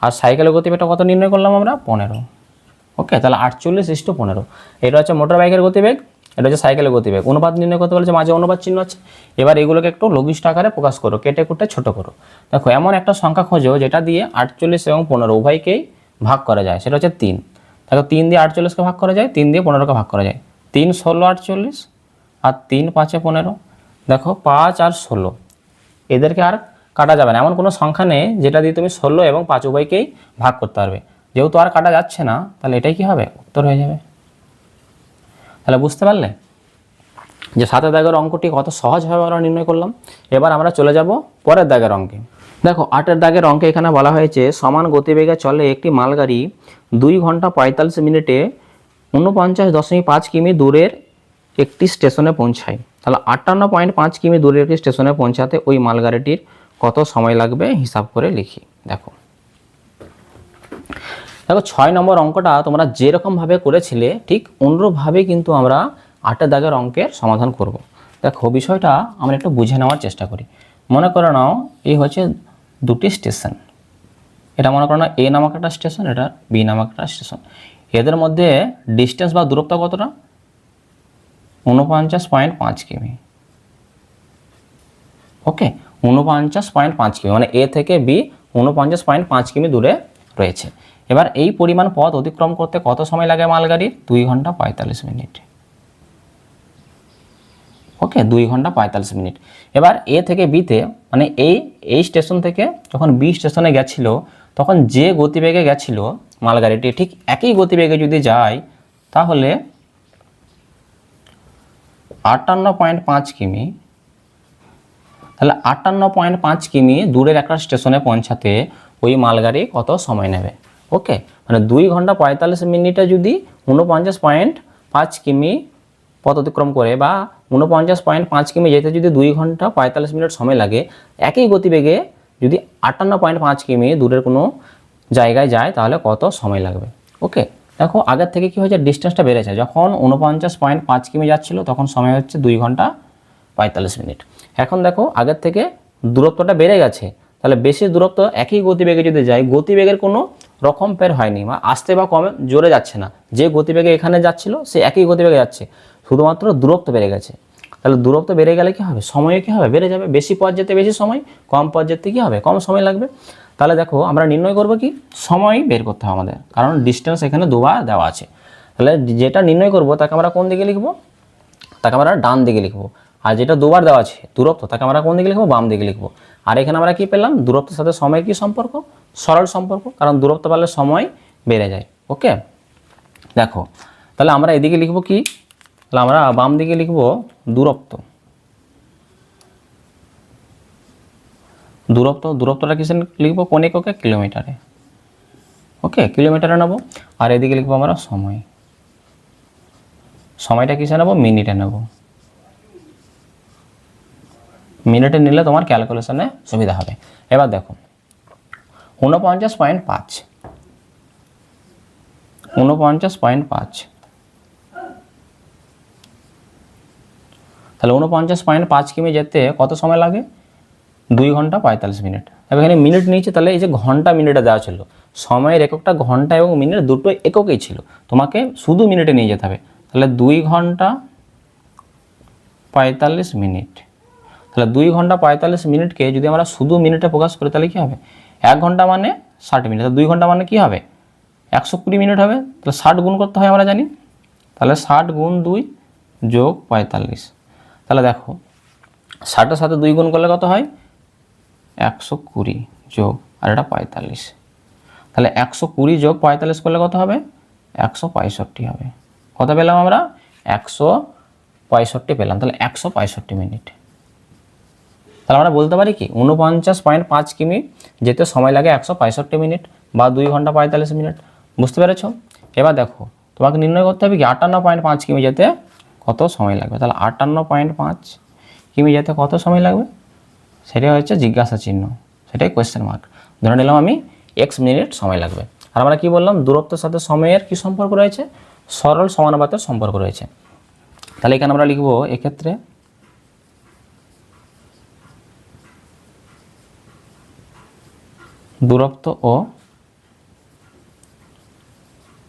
আর সাইকেলের গতিবেগটা কত নির্ণয় করলাম আমরা 15। ওকে, তাহলে 48:15, এটা হচ্ছে মোটর বাইকের গতিবেগ, এটা হচ্ছে সাইকেলের গতিবেগ। অনুপাত নির্ণয় করতে বলেছে, মাঝে অনুপাত চিহ্ন আছে। এবার এগুলোকে একটু লঘিষ্ঠ আকারে প্রকাশ করো, কেটে কুটে ছোট করো। দেখো এমন একটা সংখ্যা খোঁজো যেটা দিয়ে 48 এবং 15 উভয়কেই ভাগ করা যায়, সেটা হচ্ছে 3। দেখো 3 দিয়ে 48কে ভাগ করা যায়, 3 দিয়ে 15কে ভাগ করা যায়। 3 16 48 আর 3 5 15। দেখো 5 আর 16 এদেরকে আর কাটা যাবে না, এমন কোনো সংখ্যা নেই যেটা দিয়ে তুমি 16 এবং 5 উভয়কেই ভাগ করতে পারবে। যেহেতু আর কাটা যাচ্ছে না, তাহলে এটাই কি হবে উত্তর হয়ে যাবে। তাহলে বুঝতে পারলে যে 7 দাগের অঙ্কটি কত সহজভাবে আমরা নির্ণয় করলাম। এবার আমরা চলে যাব পরের দাগের অঙ্কে। দেখো 8 দাগের অঙ্কে এখানে বলা হয়েছে সমান গতিবেগে চলে একটি মালগাড়ি 2 ঘন্টা 45 মিনিটে 49.5 কিমি দূরের একটি স্টেশনে পৌঁছায়। তাহলে 58.5 কিমি দূরের একটি স্টেশনে পৌঁছাতে ওই মালগাড়িটির কত সময় লাগবে হিসাব করে লিখি। দেখো 6 নম্বর অঙ্কটা তোমরা যেরকমভাবে করেছিলে ঠিক অনুরূপভাবে কিন্তু আমরা 8 দাগের অঙ্কের সমাধান করব। দেখো বিষয়টা আমরা একটু বুঝে নেওয়ার চেষ্টা করি। মনে করে নাও এই হচ্ছে দুটি স্টেশন, এটা মনে করো না এ নামক একটা স্টেশন, এটা বি নামক একটা স্টেশন। এদের মধ্যে ডিস্টেন্স বা দূরত্ব কতটা 49.5 কিমি। ওকে, 49.5 কিমি, মানে এ থেকে বি 49.5 কিমি দূরে রয়েছে। এবার এই পরিমাণ পথ অতিক্রম করতে কত সময় লাগে মালগাড়ির? 2 ঘন্টা 45 মিনিট। ওকে, 2 ঘন্টা 45 মিনিট। এবার এ থেকে বিতে, মানে এই স্টেশন থেকে যখন বি স্টেশনে গেছিল তখন যে গতিবেগে গেছিল মালগাড়িটি ঠিক একই গতিবেগে যদি যায় তাহলে 58.5 কিমি, তাহলে 58.5 কিমি দূরের একটা স্টেশনে পৌঁছাতে ওই মালগাড়ি কত সময় নেবে? ওকে, মানে 2 ঘন্টা 45 মিনিটে যদি 49.5 কিমি পথ অতিক্রম করে বা 49.5 কিমি যেতে যদি 2 ঘন্টা 45 মিনিট সময় লাগে, একই গতিবেগে যদি 58.5 কিমি দূরের কোনো জায়গায় যায় তাহলে কত সময় লাগবে? ওকে, দেখো আগের থেকে কি হয়েছে, ডিস্টেন্সটা বেড়েছে। যখন 49.5 কিমি যাচ্ছিল তখন সময় হচ্ছে 2 ঘন্টা 45 মিনিট। এখন দেখো আগের থেকে দূরত্বটা বেড়ে গেছে, তাহলে বেশি দূরত্ব একই গতিবেগে যদি যায়, গতিবেগের কোনো রকম ফের হয়নি, বা আসতে বা কমে জোরে যাচ্ছে না, যে গতিবেগে এখানে যাচ্ছিল সে একই গতিবেগে যাচ্ছে, শুধুমাত্র দূরত্ব বেড়ে গেছে। তাহলে দূরত্ব বেড়ে গেলে কি হবে? সময়ও কি হবে? বেড়ে যাবে। বেশি পথ যেতে বেশি সময়, কম পথ যেতে কি হবে? কম সময় লাগবে। তাহলে দেখো আমরা নির্ণয় করব কি, সময় বের করতে হবে আমাদের, কারণ ডিস্টেন্স এখানে দুবার দেওয়া আছে। তাহলে যেটা নির্ণয় করব তাকে আমরা কোন দিকে লিখব? তাকে আমরা ডান দিকে লিখব। আর যেটা দুবার দেওয়া আছে দূরত্ব, তাকে আমরা কোন দিকে লিখব? বাম দিকে লিখব। আর এখানে আমরা কি পেলাম? দূরত্বের সাথে সময়ের কি সম্পর্ক? সরল সম্পর্ক, কারণ দূরত্ব বাড়লে সময় বেড়ে যায়। ওকে, দেখো তাহলে আমরা এদিকে লিখব কি, তাহলে আমরা বাম দিকে লিখব দূরত্ব। দূরত্বটা কিসে লিখব? কোন এককে? কিলোমিটারে। ওকে, কিলোমিটারে নেব। আর এদিকে লিখবো আমরা সময়। সময়টা কিসে নেব? মিনিটে নেব। মিনিটে নিলে তোমার ক্যালকুলেশনে সুবিধা হবে। এবার দেখো 49.5, তাহলে 49.5 কিমি যেতে কত সময় লাগে? 2 ঘন্টা 45 মিনিট। এবার এখানে মিনিট নিয়েছে, তাহলে এই যে ঘন্টা মিনিটে দেওয়া ছিল, সময়ের এককটা ঘন্টা এবং মিনিট দুটো এককেই ছিল, তোমাকে শুধু মিনিটে নিয়ে যেতে হবে। তাহলে 2 ঘন্টা 45 মিনিট। তাহলে 2 ঘন্টা 45 মিনিটকে যদি আমরা শুধু মিনিটে প্রকাশ করি তাহলে কী হবে? 1 ঘন্টা মানে 60 মিনিট, তাহলে 2 ঘন্টা মানে কী হবে? 120 মিনিট হবে। তাহলে 60 গুণ করতে হয় আমরা জানি, তাহলে 60 গুণ 2 যোগ 45। তাহলে দেখো 60-এর সাথে 2 গুণ করলে কত হয়? 120 যোগ, আর এটা 45, তাহলে 120 যোগ 45 করলে কত হবে? 165 হবে। কত পেলাম আমরা? 165 পেলাম। তাহলে 165 মিনিট। তাহলে আমরা বলতে পারি কি 49.5 কিমি যেতে সময় লাগে 165 মিনিট বা 2 ঘন্টা 45 মিনিট। বুঝতে পেরেছ? এবার দেখো তোমাকে নির্ণয় করতে হবে কি 58.5 কিমি যেতে কত সময় লাগবে। তাহলে 58.5 কিমি যেতে কত সময় লাগবে সেটাই হচ্ছে জিজ্ঞাসা চিহ্ন, সেটাই কোয়েশ্চেন মার্ক। ধরে নিলাম আমি x মিনিট সময় লাগবে। আর আমরা কি বললাম? দূরত্বের সাথে সময়ের কি সম্পর্ক রয়েছে? সরল সমানুপাতের সম্পর্ক রয়েছে। তাহলে এখানে আমরা লিখব এক্ষেত্রে দূরত্ব ও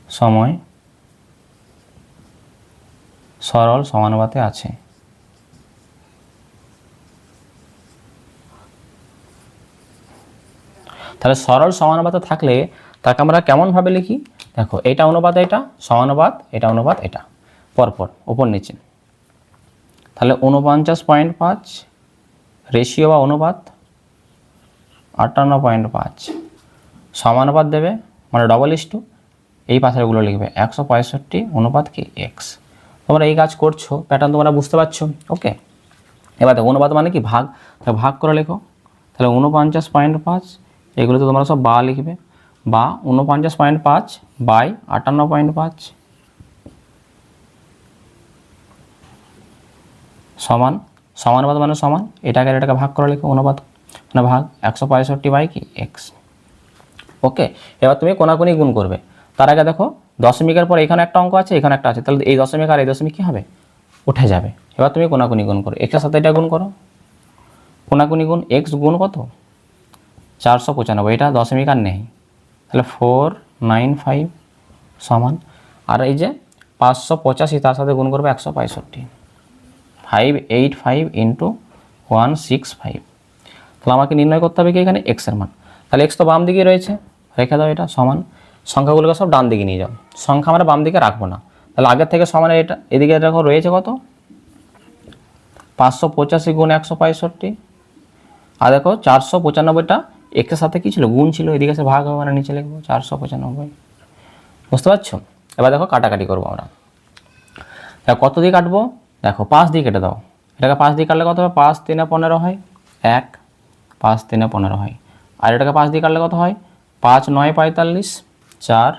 সময় সরল সমানুপাতে আছে। তাহলে সরল সমানুপাতে থাকলে তাকে আমরা কেমনভাবে লিখি? দেখো এটা অনুপাত এটা, সমানুপাত এটা, অনুপাত এটা, পরপর উপর নিচে। তাহলে 49.5 রেশিও বা অনুপাত 58.5 সমানুপাত দেবে, মানে ডবল ইস টু, এই পাশেরগুলো লিখবে 165 অনুপাত কি এক্স। তোমরা এই কাজ করছো, প্যাটার্ন তোমরা বুঝতে পারছো। ওকে, এবার দেখো অনুপাত মানে কি ভাগ, তাহলে ভাগ করে লেখো। তাহলে 49.5 এগুলো তো তোমরা সব বা লিখবে, বা 49.5 বাই 58.5 সমান, সমানুপাত মানে সমান, এটাকে ভাগ করে লেখো, অনুপাত মানে ভাগ 165 বাই কি এক্স। ওকে, এবার তুমি কোনাকুনি গুণ করবে। তার আগে দেখো দশমিকের পর এখানে একটা অঙ্ক আছে, এখানে একটা আছে, তাহলে এই দশমিক আর এই দশমিক কী হবে? উঠে যাবে। এবার তুমি কোনাকুনি গুণ করো, এক্সের সাথে এটা গুণ করো, কোনাকুনি গুণ এক্স গুণ কত? 495, এটা দশমিক আর নেই, তাহলে 495 সমান, আর এই যে 585 তার সাথে গুণ করবে 165, 585 × 165। তাহলে আমাকে নির্ণয় করতে হবে কি এখানে এক্সের মান। তাহলে এক্স তো বাম দিকে রয়েছে, রেখে দাও এটা সমান, সংখ্যাগুলোকে সব ডান দিকে নিয়ে যাও, সংখ্যা আমরা বাম দিকে রাখবো না। তাহলে আগের থেকে সমানে এটা এদিকে দেখো রয়েছে কত 585 গুণ 165, আর দেখো 495টা এক্সের সাথে কী ছিল গুণ ছিল, এদিকে এসে ভাগ হবে মানে নিচে লিখবো 495। বুঝতে পারছো? এবার দেখো কাটাকাটি করবো আমরা। দেখো কত দিয়ে কাটবো, দেখো 5 দিয়ে কেটে দাও, এটাকে 5 দিয়ে কাটলে কত হবে 5 3 15 হয় 1, 5 3 15 হয়। আর এটাকে 5 দিয়ে কাটলে কত হয় 5 9 45, 4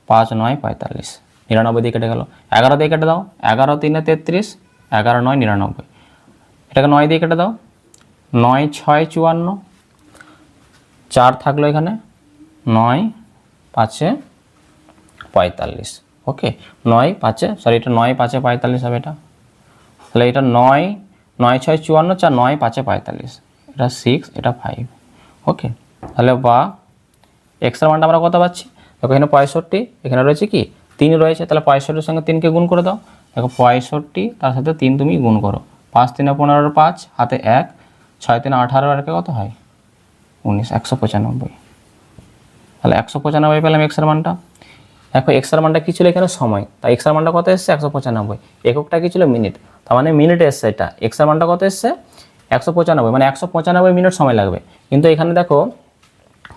5 9 45, 99 দিয়ে কেটে গেল। 11 দিয়ে কেটে দাও, 11 3 33, 11 9 99। এটাকে 9 দিয়ে কেটে দাও, 9 6 54, 4 থাকলো এখানে, 9 5 45। ওকে, 9 5 সরি এটা 9 5 45 হবে এটা। তাহলে এটা 9 9 6 54, 4 9 5 45, এটা 6, এটা 5। ওকে, তাহলে বা এক্সের মানটা আমরা কত পাচ্ছি, দেখো এখানে 65, এখানে রয়েছে কি 3 রয়েছে, তাহলে 65-এর সঙ্গে 3কে গুণ করে দাও। দেখো 65 তার সাথে 3 তুমি গুণ করো, 5 3 15 5 হাতে 1, 6 3 18 আর কত হয় 19, 195। তাহলে 195 পেলাম এক্সের মানটা। দেখো এক্সের মানটা কী ছিল এখানে সময়, তাই এক্সের মানটা কত এসছে 195, এককটা কী ছিল মিনিট, তার মানে মিনিটে এসছে এটা, এক্সের মানটা কত এসছে 195, মানে 195 মিনিট সময় লাগবে। কিন্তু এখানে দেখো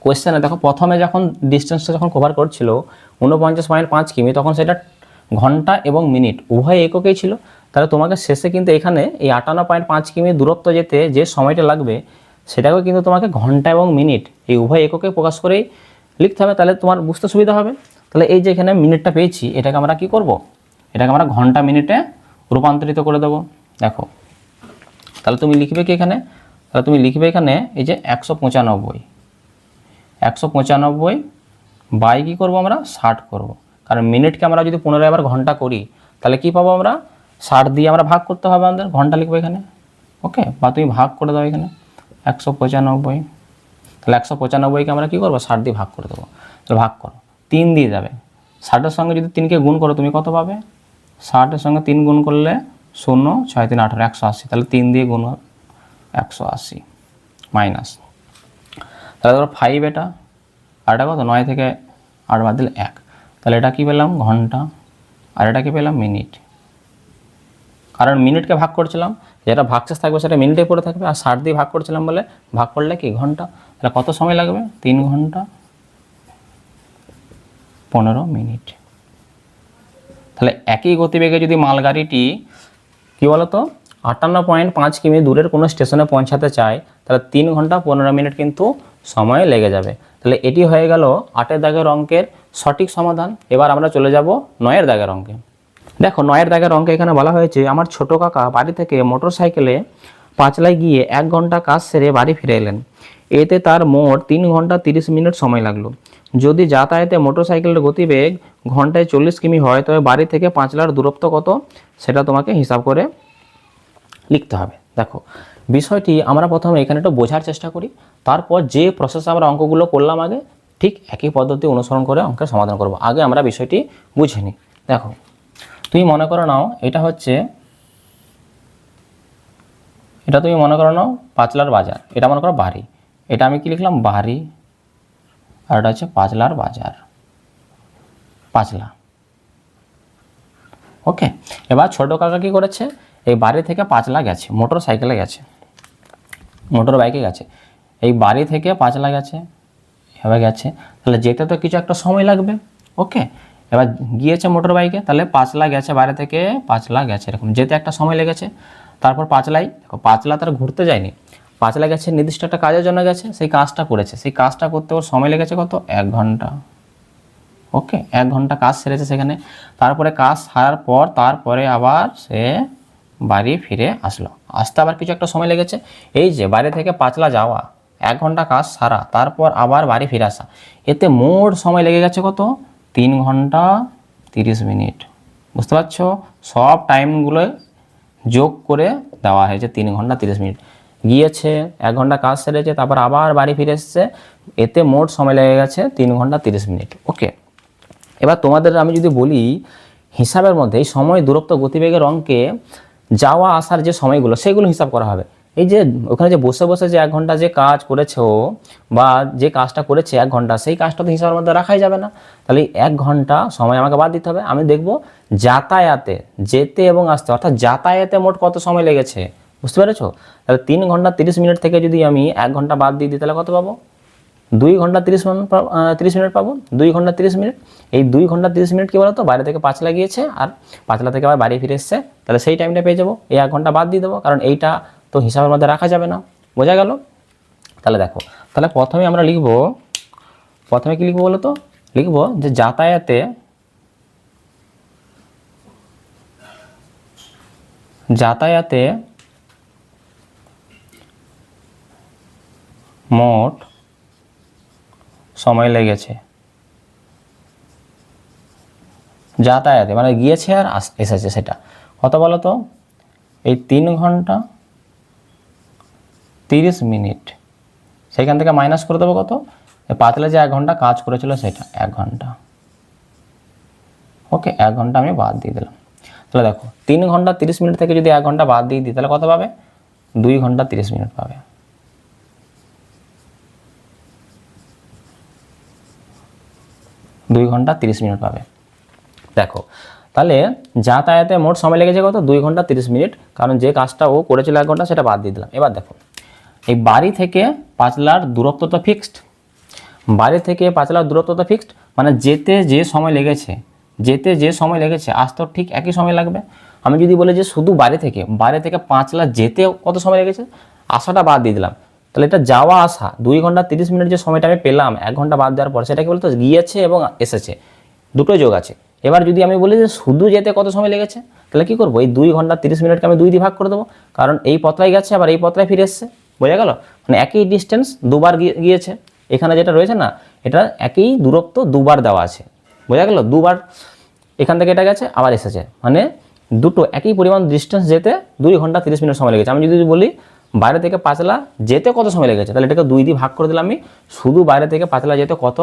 কোয়েশ্চেনে দেখো প্রথমে যখন ডিস্টেন্সটা যখন কভার করছিল 49.5 কিমি, তখন সেটা ঘন্টা এবং মিনিট উভয় এককেই ছিল। তাহলে তোমাকে শেষে কিন্তু এখানে এই 58.5 কিমি দূরত্ব যেতে যে সময়টা লাগবে সেটাকেও কিন্তু তোমাকে ঘন্টা এবং মিনিট এই উভয় এককে প্রকাশ করেই লিখতে হবে, তাহলে তোমার বুঝতে সুবিধা হবে। তাহলে এই যে এখানে মিনিটটা পেয়েছি, এটাকে আমরা কি করব, এটাকে আমরা ঘন্টা মিনিটে রূপান্তরিত করে দেবো। দেখো তাহলে তুমি লিখবে কি এখানে, তাহলে তুমি লিখবে এখানে এই যে 195 বাই কী করবো আমরা 60 করব, কারণ মিনিটকে আমরা যদি 15 আবার ঘন্টা করি তাহলে কি পাবো আমরা 60 দিয়ে আমরা ভাগ করতে হবে, আমাদের ঘন্টা লিখবো এখানে। ওকে, বা তুমি ভাগ করে দাও এখানে 195, তাহলে 195কে আমরা কী করবো 60 দিয়ে ভাগ করে দেবো। তাহলে ভাগ করো, 3 দিয়ে যাবে, 60-এর সঙ্গে যদি 3কে গুণ করো তুমি কত পাবে, 60-এর সঙ্গে 3 গুণ করলে 0 6 3 18, 180, তাহলে 3 দিয়ে গুণ 180 মাইনাস, তাহলে ধরো 5 এটা, আর এটা কত 9 থেকে 8 বাদ দিলে 1, তাহলে এটা কী পেলাম ঘন্টা, আর এটা কী পেলাম মিনিট, কারণ মিনিটকে ভাগ করছিলাম, যেটা ভাগশেষ থাকবে সেটা মিনিটে পড়ে থাকবে, আর 60 দিয়ে ভাগ করছিলাম বলে ভাগ করলে কি ঘন্টা। তাহলে কত সময় লাগবে 3 ঘন্টা 15 মিনিট। তাহলে একই গতিবেগে যদি মালগাড়িটি কী বলতো 58.5 কিমি দূরের কোনো স্টেশনে পৌঁছাতে চায়, তাহলে 3 ঘন্টা 15 মিনিট কিন্তু সময় লেগে যাবে। তাহলে এটি হয়ে গেল 8-এর দাগের অঙ্কের সঠিক সমাধান। এবার আমরা চলে যাব 9-এর দাগের অঙ্কে। দেখো 9-এর দাগের অঙ্কে এখানে বলা হয়েছে আমার ছোট কাকা বাড়ি থেকে মোটর সাইকেলে পাঁচলায় গিয়ে 1 ঘন্টা কাজ সেরে বাড়ি ফিরে এলেন। এতে তার মোট 3 ঘন্টা 30 মিনিট সময় লাগলো। যদি যাতায়াতে মোটর সাইকেলের গতিবেগ ঘন্টায় 40 কিমি হয়, তবে বাড়ি থেকে পাঁচলার দূরত্ব কত সেটা তোমাকে হিসাব করে লিখতে হবে। দেখো বিষয়টি আমরা প্রথমে এখানে একটু বোঝার চেষ্টা করি, তারপর যে প্রসেসে আমরা অঙ্কগুলো করলাম আগে ঠিক একই পদ্ধতি অনুসরণ করে অঙ্কের সমাধান করব। আগে আমরা বিষয়টি বুঝে নিই। দেখো তুমি মনে করো নাও এটা হচ্ছে, এটা তুমি মনে করো নাও পাঁচলার বাজার, এটা মনে করো বাড়ি, এটা আমি কি লিখলাম বাড়ি, আর এটা হচ্ছে পাঁচলার বাজার, পাঁচলা। ওকে, এবার ছোটো কাকা কী করেছে, এই বাড়ি থেকে পাঁচলা গেছে, মোটর সাইকেলে গেছে, মোটর বাইকে গেছে, এই বাড়ি থেকে পাঁচলা গেছে, এভাবে গেছে, তাহলে যেতে তো কিছু একটা সময় লাগবে। ওকে, এবার গিয়েছে মোটর বাইকে, তাহলে পাঁচলা গেছে, বাড়ি থেকে পাঁচলা গেছে, এরকম যেতে একটা সময় লেগেছে। তারপর পাঁচলাই, দেখো পাঁচলা তার ঘুরতে যায়নি, পাঁচলা গেছে নির্দিষ্ট একটা কাজের জন্য গেছে, সেই কাজটা করেছে, সেই কাজটা করতে ওর সময় লেগেছে কত 1 ঘন্টা। ওকে, 1 ঘন্টা কাজ সেরেছে সেখানে, তারপরে কাজ সারার পর তারপরে আবার সে বাড়ি ফিরে আসলো, আসতে আবার কিছু একটা সময় লেগেছে। এই যে বাড়ি থেকে পাঁচলা যাওয়া, 1 ঘন্টা কাজ সারা, তারপর আবার বাড়ি ফিরে আসা, এতে মোট সময় লেগে গেছে কত 3 ঘন্টা 30 মিনিট। বুঝতে পারছো, সব টাইমগুলো যোগ করে দেওয়া হয়েছে 3 ঘন্টা 30 মিনিট। গিয়েছে 1 ঘন্টা কাজ সেরেছে, তারপর আবার বাড়ি ফিরে এসছে, এতে মোট সময় লেগে গেছে 3 ঘন্টা 30 মিনিট। ওকে, এবার তোমাদের আমি যদি বলি হিসাবের মধ্যে এই সময় দূরত্ব গতিবেগের অঙ্কে যাওয়া আসার যে সময়গুলো সেগুলো হিসাব করা হবে। এই যে ওখানে যে বসে বসে যে 1 ঘন্টা যে কাজ করেছে ও, বা যে কাজটা করেছে 1 ঘন্টা, সেই কাজটা তো হিসাবের মধ্যে রাখাই যাবে না। তাহলে 1 ঘন্টা সময় আমাকে বাদ দিতে হবে। আমি দেখব যাতায়াতে, যেতে এবং আসতে, অর্থাৎ যাতায়াতে মোট কত সময় লেগেছে, বুঝতে পেরেছো? তাহলে 3 ঘন্টা 30 মিনিট থেকে যদি আমি 1 ঘন্টা বাদ দিয়ে দিই তাহলে কত পাবো? 2 ঘন্টা 30 মিনিট পাবো। 2 ঘন্টা 30 মিনিট, এই 2 ঘন্টা 30 মিনিট কি বলতো, বাইরে থেকে পাঁচলা গিয়েছে আর পাঁচলা থেকে আবার বাড়ি ফিরে এসছে, তাহলে সেই টাইমটা পেয়ে যাবো। এই 1 ঘন্টা বাদ দিয়ে দেবো, কারণ এইটা তো হিসাবের মধ্যে রাখা যাবে না। বোঝা গেল? তাহলে দেখো, তাহলে প্রথমে আমরা লিখবো, প্রথমে কি লিখবো বলো তো? লিখবো যে যাতায়াতে, যাতায়াতে মোট সময় লেগেছে। যাতায়াতে মানে গিয়েছে আর এসেছে, সেটা কত বলো তো? এই 3 ঘন্টা 30 মিনিট, সেখান থেকে মাইনাস করে দেবো কত? পাতলা যে 1 ঘন্টা কাজ করেছিল সেটা 1 ঘন্টা। ওকে, 1 ঘন্টা আমি বাদ দিয়ে দিলাম। তাহলে দেখো 3 ঘন্টা 30 মিনিট থেকে যদি 1 ঘন্টা বাদ দিয়ে দিই তাহলে কত পাবে? 2 ঘন্টা 30 মিনিট পাবে। 2 ঘন্টা 30 মিনিট পাবে। দেখো তাহলে যাতায়াতে মোট সময় লেগেছে কত? 2 ঘন্টা 30 মিনিট, কারণ যে কাজটা ও করেছিল 1 ঘন্টা সেটা বাদ দিয়ে দিলাম। এবার দেখো এই বাড়ি থেকে পাঁচলার দূরত্ব তো ফিক্সড, বাড়ি থেকে পাঁচলার দূরত্ব তো ফিক্সড, মানে যেতে যে সময় লেগেছে, যেতে যে সময় লেগেছে আসতেও ঠিক একই সময় লাগবে। আমি যদি বলি যে শুধু বাড়ি থেকে পাঁচলা যেতে কত সময় লেগেছে, আসাটা বাদ দিয়ে দিলাম, তাহলে এটা যাওয়া আসা 2 ঘন্টা 30 মিনিট যে সময়টা আমি পেলাম 1 ঘন্টা বাদ দেওয়ার পর, সেটা কি বলতো গিয়েছে এবং এসেছে, দুটোই যোগ আছে। এবার যদি আমি বলি যে শুধু যেতে কত সময় লেগেছে, তাহলে কি করবো? এই 2 ঘন্টা 30 মিনিটকে আমি 2 দিয়ে ভাগ করে দেবো, কারণ এই পথটাই গেছে আবার এই পথটাই ফিরে এসছে। বোঝা গেল? মানে একই ডিস্টেন্স দুবার গিয়েছে, এখানে যেটা রয়েছে না, এটা একই দূরত্ব দুবার দেওয়া আছে। বোঝা গেল? দুবার এখান থেকে এটা গেছে আবার এসেছে, মানে দুটো একই পরিমাণ ডিস্টেন্স যেতে 2 ঘন্টা 30 মিনিট সময় লেগেছে। আমি যদি বলি বাইরে থেকে পাঁচলা যেতে কত সময় লেগেছে, তাহলে এটাকে 2 দিয়ে ভাগ করে দিলাম আমি, শুধু বাইরে থেকে পাঁচলা যেতে কত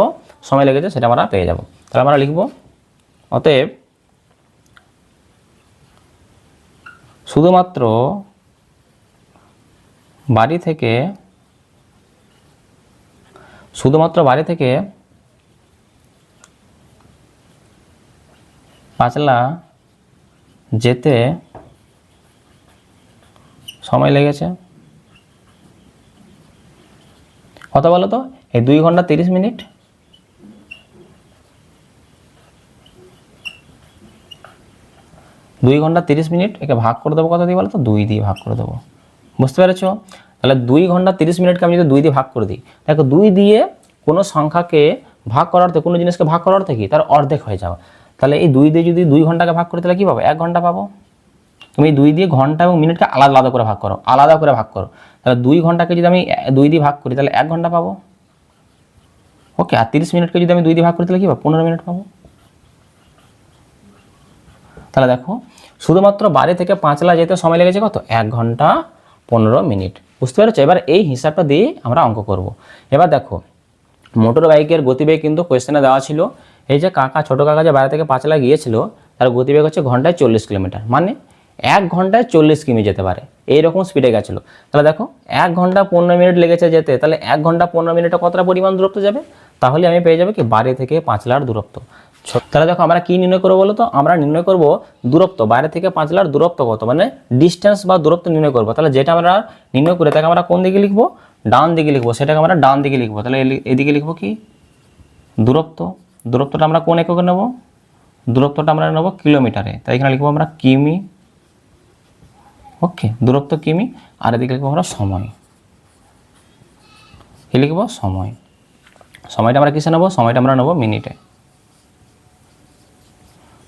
সময় লেগেছে সেটা আমরা পেয়ে যাব। তাহলে আমরা লিখব অতএব শুধুমাত্র বাড়ি থেকে পাঁচলা যেতে সময় লেগেছে কত বলো তো? এই 2 ঘন্টা 30 মিনিট, 2 ঘন্টা 30 মিনিট, একে ভাগ করে দেবো কত দিয়ে বলো তো? 2 দিয়ে ভাগ করে দেবো। বুঝতে পেরেছো? তাহলে 2 ঘন্টা 30 মিনিটকে আমি যদি 2 দিয়ে ভাগ করে দিই, দেখো 2 দিয়ে কোনো সংখ্যাকে ভাগ করার অর্থে, কোনো জিনিসকে ভাগ করার অর্থে কি, তার অর্ধেক হয়ে যাওয়া। তাহলে এই 2 দিয়ে যদি 2 ঘন্টাকে ভাগ করি তাহলে কী পাবো? 1 ঘন্টা পাবো। তুমি 2 দিয়ে ঘন্টা এবং মিনিটকে আলাদা আলাদা করে ভাগ করো, আলাদা করে ভাগ করো, তাহলে 2 ঘন্টাকে যদি আমি 2 দিয়ে ভাগ করি তাহলে 1 ঘন্টা পাবো। ওকে, আর 30 মিনিটকে যদি আমি 2 দিয়ে ভাগ করি তাহলে কী পাবো? 15 মিনিট পাবো। তাহলে দেখো শুধুমাত্র বাড়ি থেকে পাঁচলা যেতে সময় লেগেছে কত? 1 ঘন্টা 15 মিনিট। বুঝতে পেরেছো? এবার এই হিসাবটা দিয়ে আমরা অঙ্ক করব। এবার দেখো মোটর বাইকের গতিবেগ কিন্তু কোয়েশ্চেনে দেওয়া ছিল। এই যে ছোটো কাকা যে বাইরে থেকে পাঁচলা গিয়েছিল, তার গতিবেগ হচ্ছে ঘন্টায় 40 কিলোমিটার, মানে 1 ঘন্টায় 40 কিমি যেতে পারে, এইরকম স্পিডে গেছিলো। তাহলে দেখো 1 ঘন্টা 15 মিনিট লেগেছে যেতে, তাহলে 1 ঘন্টা 15 মিনিটে কতটা পরিমাণ দূরত্ব যাবে? তাহলে আমি পেয়ে যাবো কি বাড়ি থেকে পাঁচলার দূরত্ব। তাহলে দেখো আমরা কি নির্ণয় করবো বলো তো? আমরা নির্ণয় করব দূরত্ব, বাইরে থেকে পাঁচলার দূরত্ব কত, মানে ডিস্টেন্স বা দূরত্ব নির্ণয় করবো। তাহলে যেটা আমরা নির্ণয় করে তাকে আমরা কোন দিকে লিখবো? ডান দিকে লিখবো, সেটাকে আমরা ডান দিকে লিখবো। তাহলে এদিকে লিখবো কি? দূরত্ব। দূরত্বটা আমরা কোন এককে নেব? দূরত্বটা আমরা নেব কিলোমিটারে, তাই এখানে লিখবো আমরা কিমি। ওকে, দূরত্ব কিমি। আর এদিকে লিখবো আমরা সময়। কি লিখবো? সময়। সময়টা আমরা কিসে নেবো? সময়টা আমরা নেবো মিনিটে।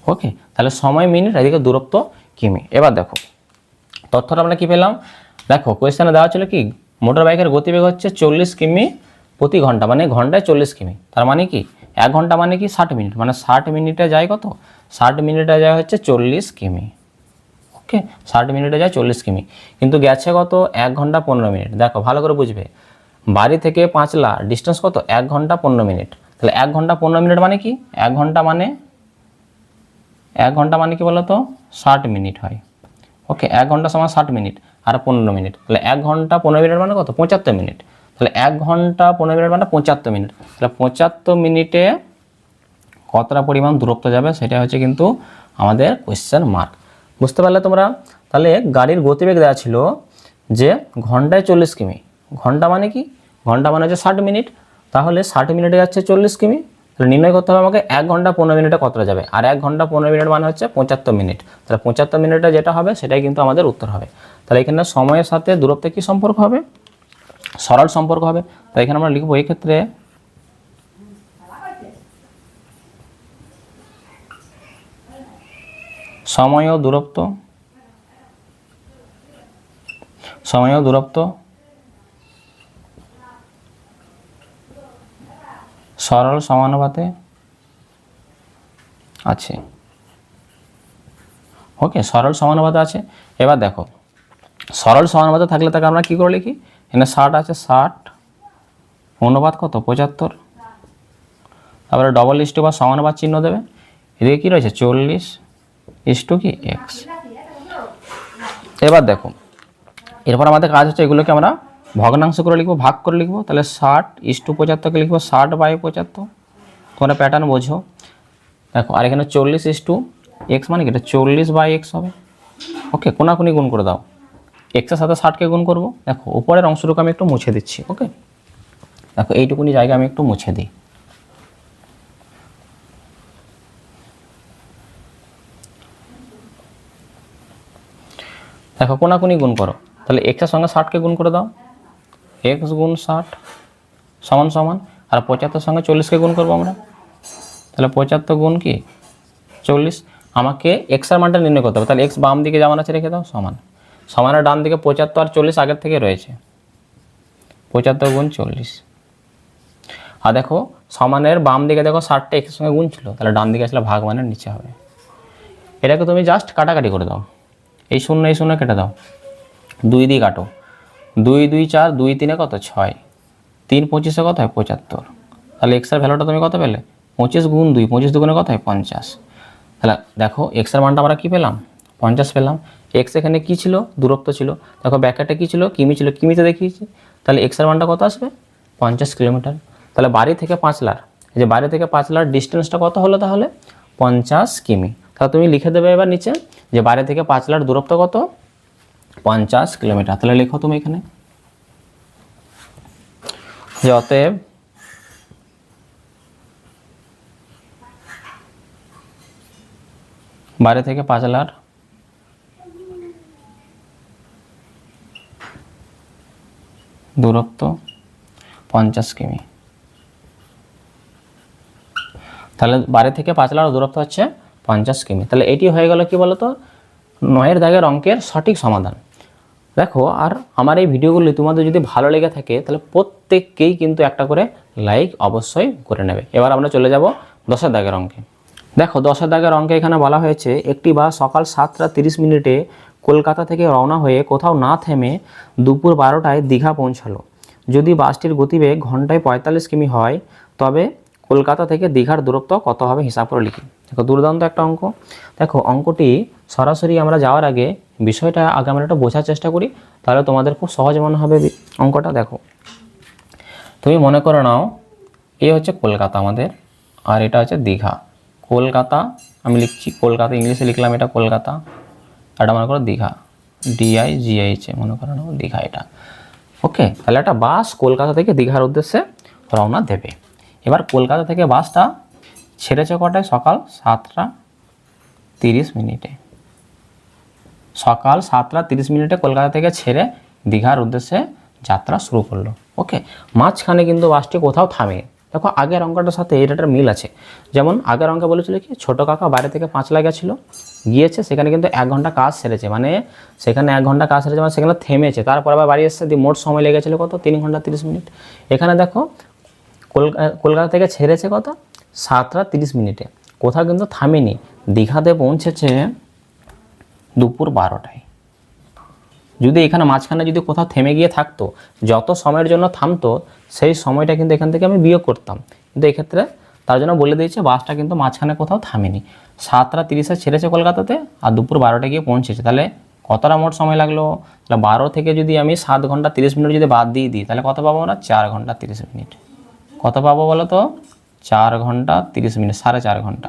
ওকে, তাহলে সময় মিনিট, এদিকে দূরত্ব কিমি। এবার দেখো তথ্যটা আমরা কি পেলাম? দেখো কোয়েশ্চেনে দেওয়া ছিল কি মোটর বাইকের গতিবেগ হচ্ছে 40 কিমি প্রতি ঘন্টা, মানে ঘন্টায় 40 কিমি। তার মানে কি 1 ঘন্টা মানে কি 60 মিনিট, মানে 60 মিনিটে যায় কত? 60 মিনিটে যায় হচ্ছে 40 কিমি। ওকে, 60 মিনিটে যায় 40 কিমি, কিন্তু গেছে কত? 1 ঘন্টা 15 মিনিট। দেখো ভালো করে বুঝবে, বাড়ি থেকে পাঁচলা ডিস্টেন্স কত? 1 ঘন্টা 15 মিনিট। তাহলে 1 ঘন্টা 15 মিনিট মানে কি? 1 ঘন্টা মানে কি বলো তো? 60 মিনিট হয়। ওকে, 1 ঘন্টা সমান 60 মিনিট, আর 15 মিনিট, তাহলে 1 ঘন্টা 15 মিনিট মানে কত? 75 মিনিট। তাহলে 1 ঘন্টা 15 মিনিট মানে 75 মিনিট। তাহলে 75 মিনিটে কতটা পরিমাণ দূরত্ব যাবে সেটা হচ্ছে কিন্তু আমাদের কোয়েশ্চেন মার্ক। বুঝতে পারলে তোমরা? তাহলে গাড়ির গতিবেগ দেওয়া ছিল যে ঘন্টায় 40 কিমি। ঘন্টা মানে কি? ঘন্টা মানে হচ্ছে 60 মিনিট। তাহলে 60 মিনিটে যাচ্ছে 40 কিমি। তাহলে নির্ণয় করতে হবে আমাকে 1 ঘন্টা 15 মিনিটে কতটা যাবে। আর 1 ঘন্টা 15 মিনিট মানে হচ্ছে 75 মিনিট। তাহলে 75 মিনিটে যেটা হবে সেটাই কিন্তু আমাদের উত্তর হবে। তাহলে এখানে সময়ের সাথে দূরত্বের কি সম্পর্ক হবে? সরল সম্পর্ক হবে। তাই এখানে আমরা লিখবো এই ক্ষেত্রে সময় ও দূরত্ব, সময় ও দূরত্ব সরল সমানুপাতে আছে। ওকে, সরল সমানুপাতে আছে। এবার দেখো সরল সমানুপাতে থাকলে তাকে আমরা কি করে লিখি? এখানে 60 আছে, 60 অনুপাত কত? 75। তারপরে ডবল ইস্টু বা সমানুপাত চিহ্ন দেবে। এদিকে কী রয়েছে? 40 ইস্টু কি এক্স। এবার দেখো এরপর আমাদের কাজ হচ্ছে এগুলোকে আমরা ভগ্নাংশ করে লিখবো, ভাগ করে লিখবো। তাহলে 60 ইস্টু 75কে লিখবো 60/75। তোমরা প্যাটার্ন বোঝো। দেখো আর এখানে 40 ইস্টু এক্স মানে কি? এটা 40/x হবে। ওকে, কোনাকুনি গুণ করে দাও। এক্সের সাথে 60কে গুণ করবো। দেখো উপরের অংশটুকু আমি একটু মুছে দিচ্ছি। ওকে, দেখো এইটুকুনি জায়গা আমি একটু মুছে দিই। দেখো কোনাকুনি গুণ করো। তাহলে এক্সের সঙ্গে 60কে গুণ করে দাও। এক্স গুণ 60 সমান সমান, আর 75 সঙ্গে 40কে গুণ করবো আমরা। তাহলে 75 গুণ কি 40। আমাকে এক্সের মানটা নির্ণয় করতে হবে। তাহলে এক্স বাম দিকে যেমন আছে রেখে দাও, সমান। সমানের ডান দিকে 75 আর 40 আগের থেকে রয়েছে। 75 গুণ 40। আর দেখো সমানের বাম দিকে দেখো 60টা এক্সের সঙ্গে গুণ ছিল, তাহলে ডান দিকে আসলে ভাগ মানের নিচে হবে। এটাকে তুমি জাস্ট কাটাকাটি করে দাও। এই শূন্য কেটে দাও। 2 দিয়ে কাটো। 2 2 4, 2 3 কত? 6। 3 25 কত হয়? 75। তাহলে এক্সের ভ্যালুটা তুমি কত পেলে? 25 গুণ 2, 25 দুগুণে কত হয়? 50। তাহলে দেখো এক্সের মানটা আমরা কী পেলাম? 50 পেলাম। এক্স এখানে কী ছিল? দূরত্ব ছিল। দেখো ব্যাকেটে কী ছিল? কিমি ছিল। কিমিতে দেখিয়েছি। তাহলে এক্সের মানটা কত আসবে? 50 কিলোমিটার। তাহলে বাড়ি থেকে পাঁচলার, এই যে বাড়ি থেকে পাঁচলার ডিস্টেন্সটা কত হলো? তাহলে 50 কিমি। তাহলে তুমি লিখে দেবে এবার নিচে যে বাড়ি থেকে পাঁচলার দূরত্ব কত? 50 কিলোমিটার। তাহলে লেখো তুমি এখানে যে অতএব বাড়ি থেকে পাঁচলার দূরত্ব 50 কিমি। তাহলে বাড়ি থেকে পাঁচলার দূরত্ব হচ্ছে 50 কিমি। তাহলে এটি হয়ে গেল কি বলতো 9 দাগের অঙ্কের সঠিক সমাধান। দেখো আর আমার এই ভিডিওগুলি তোমাদের যদি ভালো লেগে থাকে তাহলে প্রত্যেককেই কিন্তু একটা করে লাইক অবশ্যই করে নেবে। এবার আমরা চলে যাব 10 দাগের অঙ্কে। দেখো 10 দাগের অঙ্কে এখানে বলা হয়েছে একটি বাস সকাল 7টা 30 মিনিটে কলকাতা থেকে রওনা হয়ে কোথাও না থেমে দুপুর 12টায় দীঘা পৌঁছালো। যদি বাসটির গতিবেগ ঘন্টায় 45 কিমি হয় তবে কলকাতা থেকে দীঘার দূরত্ব কত হবে হিসাব করে লিখি। দেখো দুর্দান্ত একটা অঙ্ক। দেখো অঙ্কটি সরাসরি আমরা যাওয়ার আগে বিষয়টা আগে আমরা একটা বোঝার চেষ্টা করি, তাহলে তোমাদের খুব সহজ মনে হবে অঙ্কটা। দেখো তুমি মনে করে নাও এ হচ্ছে কলকাতা আমাদের, আর এটা হচ্ছে দীঘা। কলকাতা আমি লিখছি, কলকাতা ইংলিশে লিখলাম, এটা কলকাতা। আর এটা মনে করো দীঘা, DIGH মনে করো নাও দীঘা এটা। ওকে, তাহলে একটা বাস কলকাতা থেকে দীঘার উদ্দেশ্যে রওনা দেবে। এবার কলকাতা থেকে বাসটা ছেড়েছে কটায়? সকাল 7টা 30 মিনিটে। সকাল 7টা 30 মিনিটে কলকাতা থেকে ছেড়ে দীঘার উদ্দেশ্যে যাত্রা শুরু করলো। ওকে, মাঝখানে কিন্তু বাসটি কোথাও থামে। দেখো আগের অঙ্কটার সাথে এটার মিল আছে। যেমন আগের অঙ্কে বলেছিল কি ছোটো কাকা বাইরে থেকে পাঁচলা গিয়েছে, সেখানে কিন্তু 1 ঘন্টা কাজ সেরেছে, মানে সেখানে 1 ঘন্টা কাজ সেরেছে মানে সেখানে থেমেছে, তারপর আবার বাড়ি এসছে, মোট সময় লেগেছিল কত? 3 ঘন্টা 30 মিনিট। এখানে দেখো কলকাতা থেকে ছেড়েছে কত? 7টা 30 মিনিটে, কোথাও কিন্তু থামেনি। দীঘাতে পৌঁছেছে দুপুর 12টায়। যদি এখানে মাঝখানে যদি কোথাও থেমে গিয়ে থাকতো, যত সময়ের জন্য থামতো সেই সময়টা কিন্তু এখান থেকে আমি বিয়োগ করতাম, কিন্তু এক্ষেত্রে তার জন্য বলে দিয়েছে বাসটা কিন্তু মাঝখানে কোথাও থামেনি। 7টা 30-এ ছেড়েছে কলকাতাতে আর দুপুর 12টায় গিয়ে পৌঁছেছে, তাহলে কতটা মোট সময় লাগলো? তাহলে 12 থেকে যদি আমি 7 ঘন্টা 30 মিনিট যদি বাদ দিয়ে দিই তাহলে কত পাবো আমরা? 4 ঘন্টা 30 মিনিট। কত পাবো বলো তো? 4 ঘন্টা 30 মিনিট, 4.5 ঘন্টা।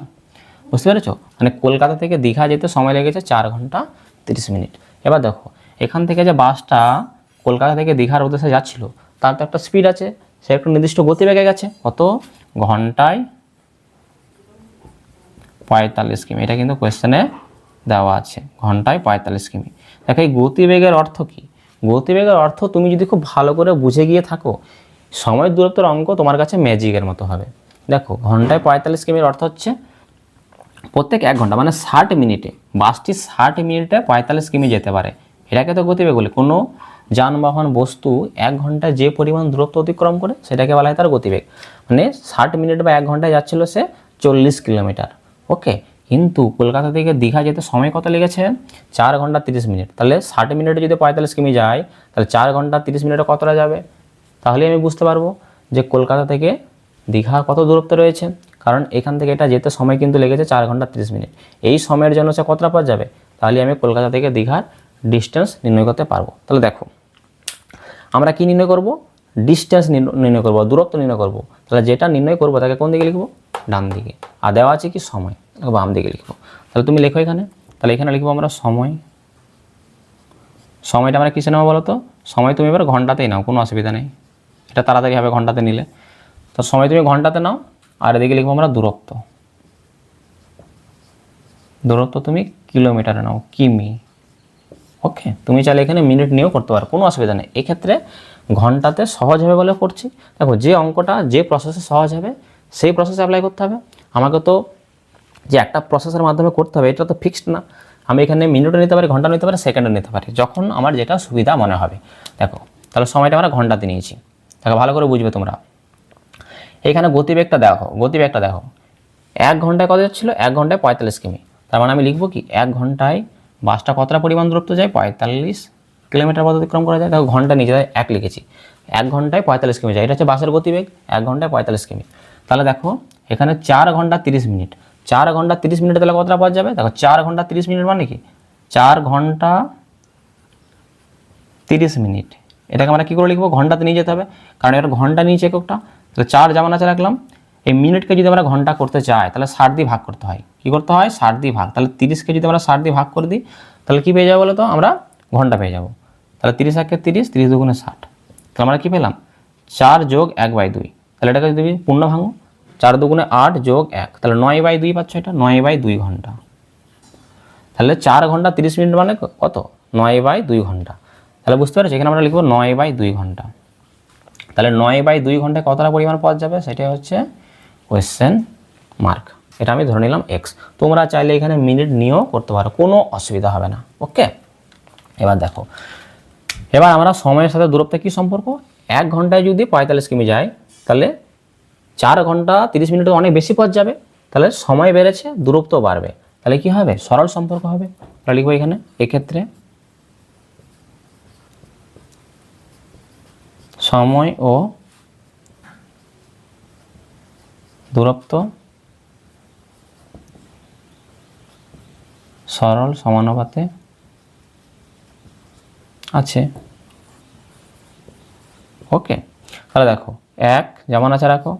বুঝতে পেরেছো? মানে কলকাতা থেকে দীঘা যেতে সময় লেগেছে 4 ঘন্টা 30 মিনিট। এবার দেখো এখান থেকে যে বাসটা কলকাতা থেকে দীঘার উদ্দেশ্যে যাচ্ছিল তার তো একটা স্পিড আছে, সে একটা নির্দিষ্ট গতিবেগে গেছে, কত? ঘন্টায় 45 কিমি। এটা কিন্তু কোয়েশ্চেনে দেওয়া আছে, ঘন্টায় 45 কিমি। দেখো এই গতিবেগের অর্থ কি? গতিবেগের অর্থ তুমি যদি খুব ভালো করে বুঝে গিয়ে থাকো, সময় দূরত্বের অঙ্ক তোমার কাছে ম্যাজিকের মতো হবে। দেখো ঘন্টায় 45 কিমির অর্থ হচ্ছে প্রত্যেক 1 ঘন্টা মানে 60 মিনিটে বাসটি 60 মিনিটে 45 কিমি যেতে পারে। এটাকে তো গতিবেগ বলে। কোনো যানবাহন বস্তু 1 ঘন্টায় যে পরিমাণ দূরত্ব অতিক্রম করে সেটাকে বলা হয় তার গতিবেগ। মানে 60 মিনিট বা 1 ঘন্টায় যাচ্ছিল সে 40 কিলোমিটার। ওকে, কিন্তু কলকাতা থেকে দীঘা যেতে সময় কত লেগেছে? 4 ঘন্টা 30 মিনিট। তাহলে 60 মিনিটে যদি 45 কিমি যায় তাহলে 4 ঘন্টা 30 মিনিটে কতটা যাবে? তাহলে আমি বুঝতে পারবো যে কলকাতা থেকে দীঘা কত দূরত্ব রয়েছে। কারণ এখান থেকে এটা যেতে সময় কিন্তু লেগেছে 4 ঘন্টা 30 মিনিট। এই সময়ের জন্য সে কতটা পথ যাবে? তাহলে আমি কলকাতা থেকে দীঘার ডিস্টেন্স নির্ণয় করতে পারবো। তাহলে দেখো আমরা কি নির্ণয় করব? ডিস্টেন্স নির্ণয় করব, দূরত্ব নির্ণয় করব। তাহলে যেটা নির্ণয় করব তাকে কোন দিকে লিখবো? ডান দিকে। আর দেওয়া আছে কি? সময়, বাম দিকে লিখবো। তাহলে তুমি লেখো এখানে। তাহলে এখানে লিখবো আমরা সময়। সময়টা আমরা কিসে নেবো বলো তো? সময় তুমি এবার ঘন্টাতেই নাও, কোনো অসুবিধা নেই, এটা তাড়াতাড়ি হবে ঘন্টাতে নিলে। তো সময় তুমি ঘন্টাতে নাও, আর এদিকে লিখবো আমরা দূরত্ব। দূরত্ব তুমি কিলোমিটারে নাও, কিমি। ওকে, তুমি চাইলে এখানে মিনিট নিয়েও করতে পারো, কোনো অসুবিধা নেই। এক্ষেত্রে ঘন্টাতে সহজ হবে বলে করছি। দেখো যে অঙ্কটা যে প্রসেসে সহজ হবে সেই প্রসেসে অ্যাপ্লাই করতে হবে। আমাকে তো যে একটা প্রসেসের মাধ্যমে করতে হবে এটা তো ফিক্সড না। আমি এখানে মিনিটও নিতে পারি, ঘন্টা নিতে পারি, সেকেন্ডও নিতে পারি, যখন আমার যেটা সুবিধা মনে হবে। দেখো তাহলে সময়টা আমরা ঘন্টাতে নিয়েছি। দেখো ভালো করে বুঝবে তোমরা। এখানে গতিবেগটা দেখো, গতিবেগটা দেখো 1 ঘন্টায় কত যাচ্ছিলো? 1 ঘন্টায় 45 কিমি। তার মানে আমি লিখবো কি? 1 ঘন্টায় বাসটা কতটা পরিমাণ দূরত্ব যায়? 45 কিলোমিটার পথ অতিক্রম করা যায়। দেখো ঘন্টা নিচে যায় 1 লিখেছি, 1 ঘন্টায় 45 কিমি যায়, এটা হচ্ছে বাসের গতিবেগ। 1 ঘন্টায় 45 কিমি। তাহলে দেখো এখানে 4 ঘন্টা 30 মিনিট। 4 ঘন্টা 30 মিনিটে তাহলে কতটা পথ যাবে? দেখো 4 ঘন্টা 30 মিনিট মানে কি? 4 ঘন্টা 30 মিনিট। এটাকে আমরা কী করে লিখবো? ঘন্টাতে নিয়ে যেতে হবে, কারণ এটা ঘন্টা নিয়েছে এককটা। তাহলে 4 যেমন আছে রাখলাম। এই মিনিটকে যদি আমরা ঘন্টা করতে চাই তাহলে 60 দিয়ে ভাগ করতে হয়। কী করতে হয়? 60 দিয়ে ভাগ। তাহলে 30কে যদি আমরা 60 দিয়ে ভাগ করে দিই তাহলে কী পেয়ে যাবো বলো তো? আমরা ঘন্টা পেয়ে যাবো। তাহলে 30 একে 30, 30 দুগুণে 60। তাহলে আমরা কী পেলাম? 4 যোগ 1/2। তাহলে এটাকে যদি পূর্ণ ভাঙো, 4 দুগুণে 8 যোগ 1, তাহলে 9/2 পাচ্ছ। এটা 9/2 ঘন্টা। তাহলে 4 ঘন্টা 30 মিনিট মানে কত? 9/2 ঘন্টা। তাহলে বুঝতে পারছি এখানে আমরা লিখবো 9/2 ঘন্টা। তাহলে 9/2 ঘন্টায় কতটা পরিমাণ পথ যাবে সেটাই হচ্ছে কোয়েশ্চেন মার্ক। এটা আমি ধরে নিলাম এক্স। তোমরা চাইলে এখানে মিনিট নিয়েও করতে পারো, কোনো অসুবিধা হবে না। ওকে, এবার দেখো এবার আমরা সময়ের সাথে দূরত্বের কী সম্পর্ক? 1 ঘন্টায় যদি 45 কিমি যায় তাহলে 4 ঘন্টা 30 মিনিটে অনেক বেশি পথ যাবে, তাহলে সময় বেড়েছে দূরত্ব বাড়বে। তাহলে কি হবে? সরল সম্পর্ক হবে। তাহলে লিখবো এখানে এক্ষেত্রে সময় ও দূরত্ব সরল সমানুপাতে আছে। ওকে, তাহলে দেখো 1 যেমন আছে রাখো,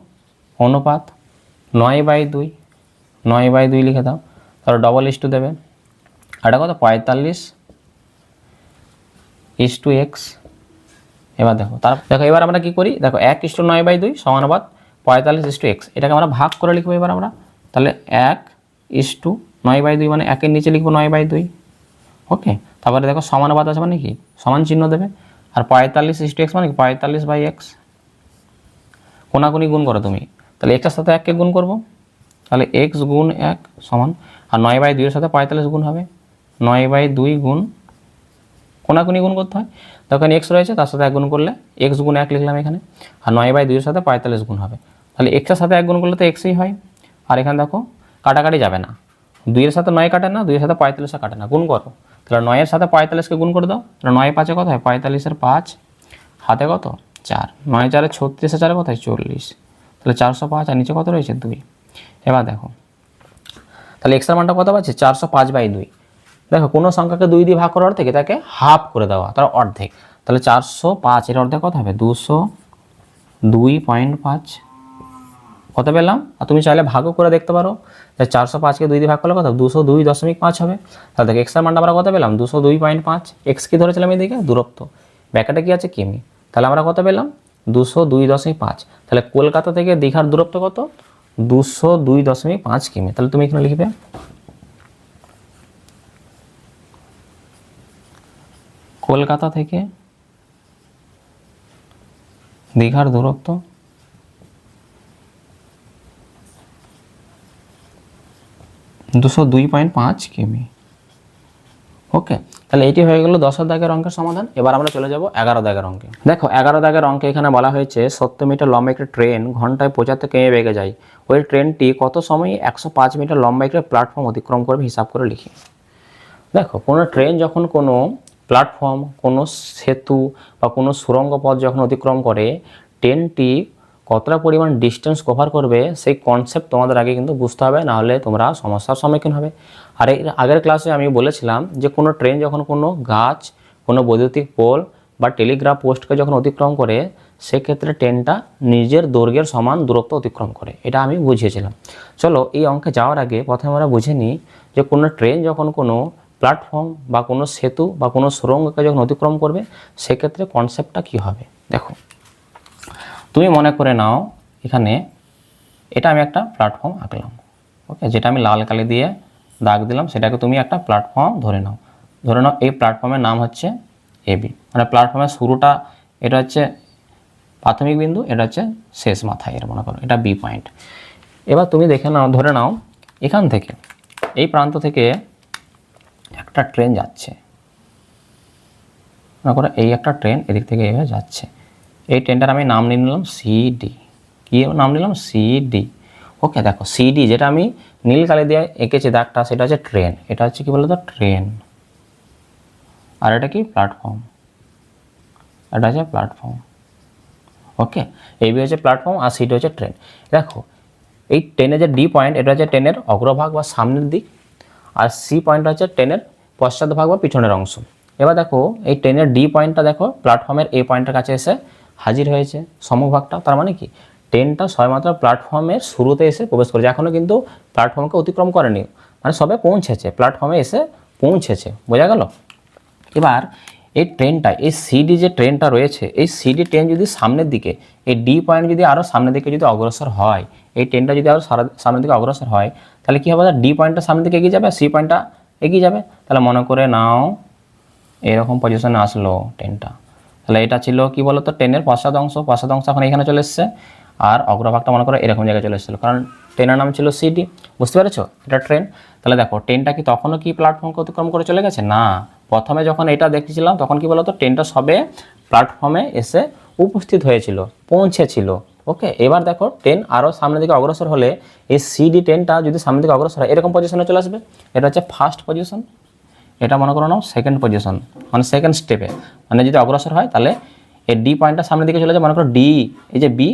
অনুপাত 9/2, 9/2 লিখে দাও। তাহলে ডবল ইস টু দেবে, এটা কত? 45:x। এবার দেখো দেখো এবার আমরা কি করি? দেখো 1:9/2 সমানুপাত 45:x। এটাকে আমরা ভাগ করে লিখবো এবার আমরা। তাহলে 1:9/2 মানে 1-এর নিচে লিখবো 9/2। ওকে, তারপরে দেখো সমানুপাত আছে মানে কি? সমান চিহ্ন দেবে। আর 45:x মানে কি? 45/x। কোনাকুনি গুণ করো তুমি, তাহলে এক্সের সাথে 1কে গুণ করবো, তাহলে x গুণ 1 সমান, আর 9/2 এর সাথে 45 গুণ হবে, 9/2 গুণ, কোনাকুনি গুণ করতে হয়। তখন x রয়েছে তার সাথে 1 গুণ করলে x গুণ 1 লিখলাম এখানে, আর 9/2 এর সাথে 45 গুণ হবে। তাহলে x এর সাথে 1 গুণ করলে তো xই হয়। আর এখানে দেখো কাটাকাটি যাবে না, 2 এর সাথে 9 কাটে না, 2 এর সাথে 45 কাটে না, গুণ করো। তাহলে 9 এর সাথে 45কে গুণ করে দাও। তাহলে 9 5 কত হয়? 45-এর 5, হাতে কত? 4, 9 4 36, 4 কত হয়? 40। তাহলে 405, আর নিচে কত রয়েছে? 2। এবার দেখো তাহলে এক্সের মানটা কত পাচ্ছি? 405/2। দেখো কোনো সংখ্যাকে 2 দিয়ে ভাগ করার অর্থে কি তাকে হাফ করে দেওয়া, তার অর্ধেক। তাহলে 405 এর অর্ধেক কত হবে 202.5 কত পেলাম। আর তুমি চাইলে ভাগও করে দেখতে পারো, 405কে 2 দিয়ে ভাগ করলে কত 202.5 হবে। তাহলে দেখো এক্স এর মানটা আমরা কত পেলাম 202.5। এক্স কি ধরেছিলাম এদিকে দূরত্ব, ব্যাকেটে কি আছে কিমি, তাহলে আমরা কত পেলাম 202.5। তাহলে কলকাতা থেকে দীঘার দূরত্ব কত 202.5 কিমি। তাহলে তুমি এখানে লিখবে কলকাতা থেকে দীঘার দূরত্ব 202.5 কিমি। ওকে, তাহলে এটি হয়ে গেল 10 দাগের অঙ্কের সমাধান। এবার আমরা চলে যাব 11 দাগের অঙ্কে। দেখো 11 দাগের অঙ্কে এখানে বলা হয়েছে 70 মিটার লম্বা একটি ট্রেন ঘন্টায় 75 কিমি বেগে যায়, ওই ট্রেনটি কত সময়ে 105 মিটার লম্বা একটি প্ল্যাটফর্ম অতিক্রম করবে হিসাব করে লিখি। দেখো কোনো ট্রেন যখন কোনো প্ল্যাটফর্ম, কোনো সেতু বা কোনো সুড়ঙ্গ পথ যখন অতিক্রম করে, ট্রেনটি কতটা পরিমাণ ডিস্টেন্স কভার করবে সেই কনসেপ্ট তোমাদের আগে কিন্তু বুঝতে হবে, নাহলে তোমরা সমস্যার সম্মুখীন হবে। আর এর আগের ক্লাসে আমি বলেছিলাম যে কোনো ট্রেন যখন কোনো গাছ, কোনো বৈদ্যুতিক পোল বা টেলিগ্রাফ পোস্টকে যখন অতিক্রম করে, সেক্ষেত্রে ট্রেনটা নিজের দৈর্ঘ্যের সমান দূরত্ব অতিক্রম করে, এটা আমি বুঝিয়েছিলাম। চলো এই অঙ্কে যাওয়ার আগে প্রথমে আমরা বুঝে নিই যে কোনো ট্রেন যখন কোনো প্ল্যাটফর্ম বা কোনো সেতু বা কোনো সুড়ঙ্গকে যখন অতিক্রম করবে, সেক্ষেত্রে কনসেপ্টটা কী হবে। দেখো তুমি মনে করে নাও এখানে এটা আমি একটা প্ল্যাটফর্ম আঁকলাম, ওকে, যেটা আমি লাল কালি দিয়ে দাগ দিলাম, সেটাকে তুমি একটা প্ল্যাটফর্ম ধরে নাও। ধরে নাও এই প্ল্যাটফর্মের নাম হচ্ছে এবি, মানে প্ল্যাটফর্মের শুরুটা এটা হচ্ছে প্রাথমিক বিন্দু, এটা হচ্ছে শেষ মাথায়, এর মনে করো এটা বি পয়েন্ট। এবার তুমি দেখে নাও, ধরে নাও এখান থেকে এই প্রান্ত থেকে একটা ট্রেন যাচ্ছে, মনে করো এই একটা ট্রেন এদিক থেকে এইভাবে যাচ্ছে। এই ট্রেনটার আমি নাম নিয়ে নিলাম সিডি। কী নাম নিলাম সিডি। ওকে, দেখো সিডি যেটা আমি নীল কালি দিয়ে এঁকেছি দাগটা, সেটা হচ্ছে ট্রেন, এটা হচ্ছে কি বলতো ট্রেন, আর এটা কি প্ল্যাটফর্ম, এটা হচ্ছে প্ল্যাটফর্ম। ওকে, এই হচ্ছে প্ল্যাটফর্ম আর সিডি হচ্ছে ট্রেন। দেখো এই ট্রেনের যে ডি পয়েন্ট, এটা হচ্ছে ট্রেনের অগ্রভাগ বা সামনের দিক, আর সি পয়েন্ট হচ্ছে ট্রেনের পশ্চাৎভাগ বা পিছনের অংশ। এবার দেখো এই ট্রেনের ডি পয়েন্টটা দেখো প্ল্যাটফর্মের এ পয়েন্টের কাছে এসে হাজির হয়েছে সম্মুখভাগটা, তার মানে কি ট্রেনটা সবেমাত্র প্ল্যাটফর্মের শুরুতে এসে প্রবেশ করেছে, এখনও কিন্তু প্ল্যাটফর্মকে অতিক্রম করেনি, মানে সবে পৌঁছেছে, প্ল্যাটফর্মে এসে পৌঁছেছে, বোঝা গেল। এবার এই ট্রেনটা, এই সিডি যে ট্রেনটা রয়েছে, এই সিডি ট্রেন যদি সামনের দিকে, এই ডি পয়েন্ট যদি আরও সামনের দিকে যদি অগ্রসর হয়, এই ট্রেনটা যদি আরও সামনের দিকে অগ্রসর হয়, তাহলে কী হবে, ডি পয়েন্টটা সামনের দিকে এগিয়ে যাবে, সি পয়েন্টটা এগিয়ে যাবে। তাহলে মনে করে নাও এরকম পজিশনে আসলো ট্রেনটা, তাহলে এটা ছিল কি বলতো ট্রেনের পশ্চাৎ অংশ এখন এখানে চলে এসছে, আর অগ্রভাগটা মনে করো এরকম জায়গায় চলে এসেছিলো, কারণ ট্রেনের নাম ছিল সিডি, বুঝতে পেরেছো, এটা ট্রেন। তাহলে দেখো ট্রেনটা কি তখনও কি প্ল্যাটফর্মকে অতিক্রম করে চলে গেছে না, প্রথমে যখন এটা দেখেছিলাম তখন কি বলতো ট্রেনটা সবে প্ল্যাটফর্মে এসে উপস্থিত হয়েছিল, পৌঁছেছিল। ওকে, এবার দেখো ট্রেন আরও সামনের দিকে অগ্রসর হলে এই সিডি ট্রেনটা যদি সামনের দিকে অগ্রসর হয় এরকম পজিশনে চলে আসবে, এটা হচ্ছে ফার্স্ট পজিশন, এটা মনে করো নাও সেকেন্ড পজিশন, মানে সেকেন্ড স্টেপে, মানে যদি অগ্রসর হয় তাহলে এই ডি পয়েন্টটা সামনের দিকে চলে যায়, মনে করো ডি, এই যে বি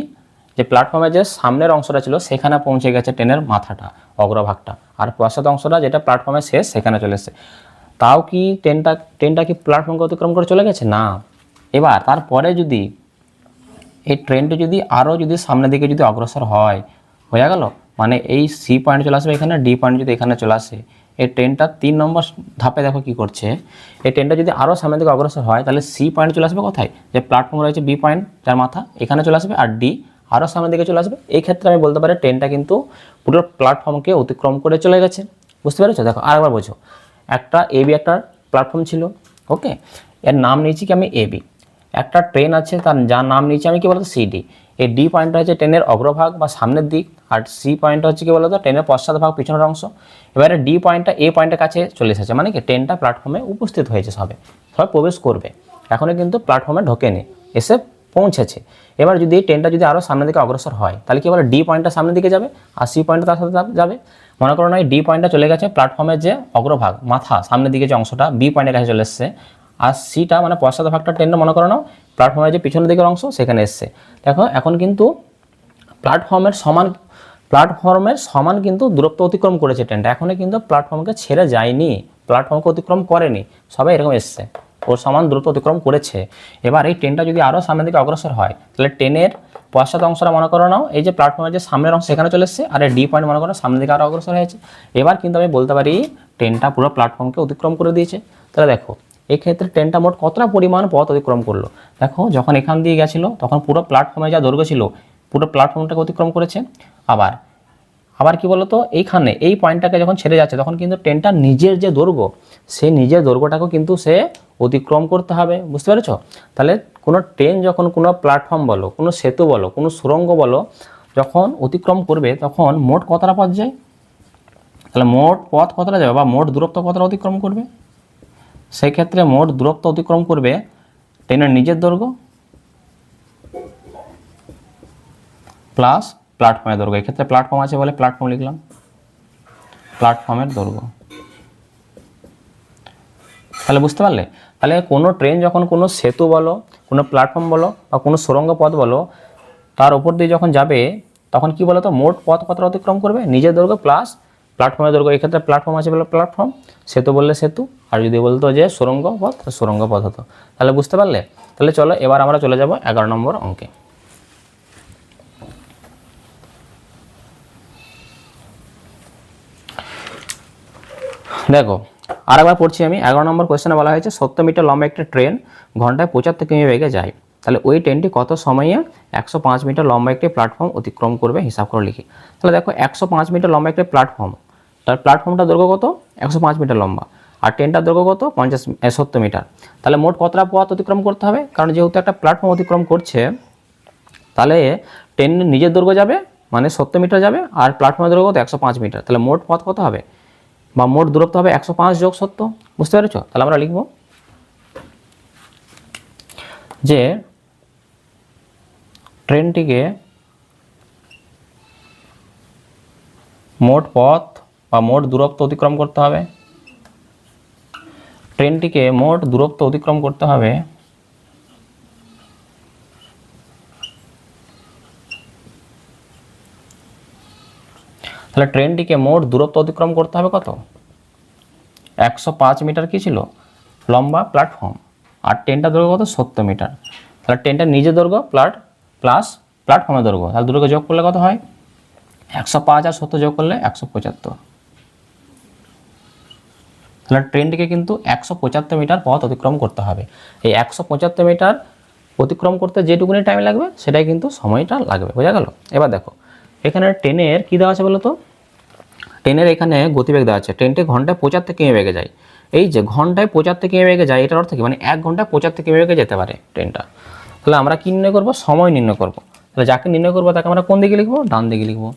যে প্ল্যাটফর্মের যে সামনের অংশটা ছিল সেখানে পৌঁছে গেছে ট্রেনের মাথাটা, অগ্রভাগটা, আর পশ্চাৎ অংশটা যেটা প্ল্যাটফর্মের শেষ সেখানে চলে এসেছে। তাও কি ট্রেনটা কি প্ল্যাটফর্মকে অতিক্রম করে চলে গেছে না। এবার তারপরে যদি এই ট্রেনটা যদি আরও যদি সামনের দিকে যদি অগ্রসর হয়, হয়ে গেল, মানে এই সি পয়েন্ট চলে আসবে এখানে, ডি পয়েন্ট যদি এখানে চলে আসে, এই ট্রেনটা 3 নম্বর ধাপে দেখো কি করছে, এই ট্রেনটা যদি আরও সামনের দিকে অগ্রসর হয় তাহলে সি পয়েন্ট চলে আসবে কোথায়, যে প্ল্যাটফর্ম রয়েছে বি পয়েন্ট যার মাথা এখানে চলে আসবে, আর ডি আরও সামনের দিকে চলে আসবে। এই ক্ষেত্রে আমি বলতে পারি ট্রেনটা কিন্তু পুরো প্ল্যাটফর্মকে অতিক্রম করে চলে গেছে, বুঝতে পেরেছো। দেখো আরেকবার বোঝো, একটা এবি একটা প্ল্যাটফর্ম ছিল, ওকে, এর নাম নিয়েছি কি আমি এবি, একটা ট্রেন আছে তার যার নাম নিয়েছি আমি কি বলতো সিডি, এই ডি পয়েন্টটা হচ্ছে ট্রেনের অগ্রভাগ বা সামনের দিক, আর সি পয়েন্টটা হচ্ছে কি বলতো ট্রেনের পশ্চাৎভাগ পিছনের অংশ। এবারে ডি পয়েন্টটা এ পয়েন্টের কাছে চলে এসেছে, মানে কি ট্রেনটা প্ল্যাটফর্মে উপস্থিত হয়েছে, সবে প্রবেশ করবে, এখনও কিন্তু প্ল্যাটফর্মে ঢোকেনি, এসে পৌঁছেছে। এবার যদি এই ট্রেনটা যদি আরও সামনের দিকে অগ্রসর হয় তাহলে কি বলে ডি পয়েন্টটা সামনের দিকে যাবে আর সি পয়েন্টটা তার সাথে যাবে। মনে করো না এই ডি পয়েন্টটা চলে গেছে প্ল্যাটফর্মের যে অগ্রভাগ মাথা সামনের দিকে যে অংশটা বি পয়েন্টের কাছে চলে এসছে, আর সিটা মানে পশ্চাৎ ভাগটা ট্রেনটা মনে করো না প্ল্যাটফর্মের যে পিছনের দিকের অংশ সেখানে এসছে। দেখো এখন কিন্তু প্ল্যাটফর্মের সমান কিন্তু দূরত্ব অতিক্রম করেছে ট্রেনটা, এখনও কিন্তু প্ল্যাটফর্মকে ছেড়ে যায়নি, প্ল্যাটফর্মকে অতিক্রম করেনি, সবাই এরকম এসছে, ওর সমান দ্রুত অতিক্রম করেছে। এবার এই ট্রেনটা যদি আরও সামনের দিকে অগ্রসর হয়, তাহলে ট্রেনের পশ্চাৎ অংশটা মনে করো নাও এই যে প্ল্যাটফর্মের যে সামনের অংশ সেখানে চলে এসছে, আর এই ডি পয়েন্ট মনে করো সামনের দিকে আরও অগ্রসর হয়েছে। এবার কিন্তু আমি বলতে পারি ট্রেনটা পুরো প্ল্যাটফর্মকে অতিক্রম করে দিয়েছে। তাহলে দেখো এক্ষেত্রে ট্রেনটা মোট কতটা পরিমাণ পথ অতিক্রম করলো। দেখো যখন এখান দিয়ে গেছিলো তখন পুরো প্ল্যাটফর্মে যা দৈর্ঘ্য ছিল পুরো প্ল্যাটফর্মটাকে অতিক্রম করেছে। আবার আবার কি বলতো, এইখানে এই পয়েন্টটাকে যখন ছেড়ে যাচ্ছে তখন কিন্তু ট্রেনটা নিজের যে দৈর্ঘ্য, সেই নিজের দৈর্ঘ্যটাকেও কিন্তু সে অতিক্রম করতে হবে, বুঝতে পেরেছ? তাহলে কোনো ট্রেন যখন কোনো প্ল্যাটফর্ম বলো, কোনো সেতু বলো, কোনো সুড়ঙ্গ বলো, যখন অতিক্রম করবে তখন মোট কতটা পথ যায়? তাহলে মোট পথ কতটা যাবে বা মোট দূরত্ব কতটা অতিক্রম করবে? সেই ক্ষেত্রে মোট দূরত্ব অতিক্রম করবে ট্রেনের নিজের দৈর্ঘ্য প্লাস প্ল্যাটফর্মের দৈর্ঘ্য। এক্ষেত্রে প্ল্যাটফর্ম আছে বলে প্ল্যাটফর্ম লিখলাম, প্ল্যাটফর্মের দৈর্ঘ্য। তাহলে বুঝতে পারলে? তাহলে কোনো ট্রেন যখন কোনো সেতু বলো, কোনো প্ল্যাটফর্ম বলো বা কোনো সুড়ঙ্গ পথ বলো, তার উপর দিয়ে যখন যাবে তখন কি বলো তো, মোট পথ কতটা অতিক্রম করবে? নিজের দৈর্ঘ্য প্লাস প্ল্যাটফর্মের দৈর্ঘ্য। এক্ষেত্রে প্ল্যাটফর্ম আছে বলে প্ল্যাটফর্ম, সেতু বললে সেতু, আর যদি বলতো যে সুড়ঙ্গ পথ, সুড়ঙ্গ পথ হতো। তাহলে বুঝতে পারলে? তাহলে চলো এবার আমরা চলে যাব 11 নম্বর অঙ্কে। দেখো আরেকবার পড়ছি আমি। 11 নম্বর কোয়েশ্চেনে বলা হয়েছে 70 মিটার লম্বা একটা ট্রেন ঘন্টায় 75 কিমি বেগে যায়, তাহলে ওই ট্রেনটি কত সময়ে 105 মিটার লম্বা একটি প্ল্যাটফর্ম অতিক্রম করবে, হিসাব করে লিখি। তাহলে দেখো 105 মিটার লম্বা একটা প্ল্যাটফর্ম, তার প্ল্যাটফর্মটা দৈর্ঘ্য কত? 105 মিটার লম্বা, আর ট্রেনটার দৈর্ঘ্য কত? 70 মিটার। তাহলে মোট কতটা পথ অতিক্রম করতে হবে? কারণ যেহেতু একটা প্ল্যাটফর্ম অতিক্রম করছে, তাহলে ট্রেন নিজের দৈর্ঘ্য যাবে মানে 70 মিটার যাবে, আর প্ল্যাটফর্মের দৈর্ঘ্য কত? 105 মিটার। তাহলে মোট পথ কত হবে বা মোট দূরত্ব হবে 105 যোগ 70, বুঝতে পেরেছো? তাহলে আমরা লিখব যে ট্রেনটিকে মোট পথ বা মোট দূরত্ব অতিক্রম করতে হবে, ট্রেনটিকে মোট দূরত্ব অতিক্রম করতে হবে তাহলে ট্রেনটিকে মোট দূরত্ব অতিক্রম করতে হবে কত? 105 মিটার কি ছিল? লম্বা প্ল্যাটফর্ম, আর ট্রেনটার দৈর্ঘ্য কত? 70 মিটার। তাহলে ট্রেনটার নিজের দৈর্ঘ্য প্লাস প্ল্যাটফর্মের দৈর্ঘ্য, তাহলে দুটোকে যোগ করলে কত হয়? 105 আর 70 যোগ করলে 175। তাহলে ট্রেনটিকে কিন্তু 175 মিটার পথ অতিক্রম করতে হবে। এই 175 মিটার অতিক্রম করতে যেটুকুনি টাইম লাগবে সেটাই কিন্তু সময়টা লাগবে, বোঝা গেল? এবার দেখো এখানে ট্রেনের কী দেওয়া আছে বলো তো? ট্রেনের এখানে গতিবেগ দেওয়া আছে, ট্রেনটি ঘন্টায় 75 কিমি বেগে যায়। এই যে ঘন্টায় 75 কিমি বেগে যায়, এটার অর্থ কি? মানে 1 ঘন্টায় 75 কিমি বেগে যেতে পারে ট্রেনটা। তাহলে আমরা কী নির্ণয় করবো? সময় নির্ণয় করবো। তাহলে যাকে নির্ণয় করবো তাকে আমরা কোন দিকে লিখবো? ডান দিকে লিখবো।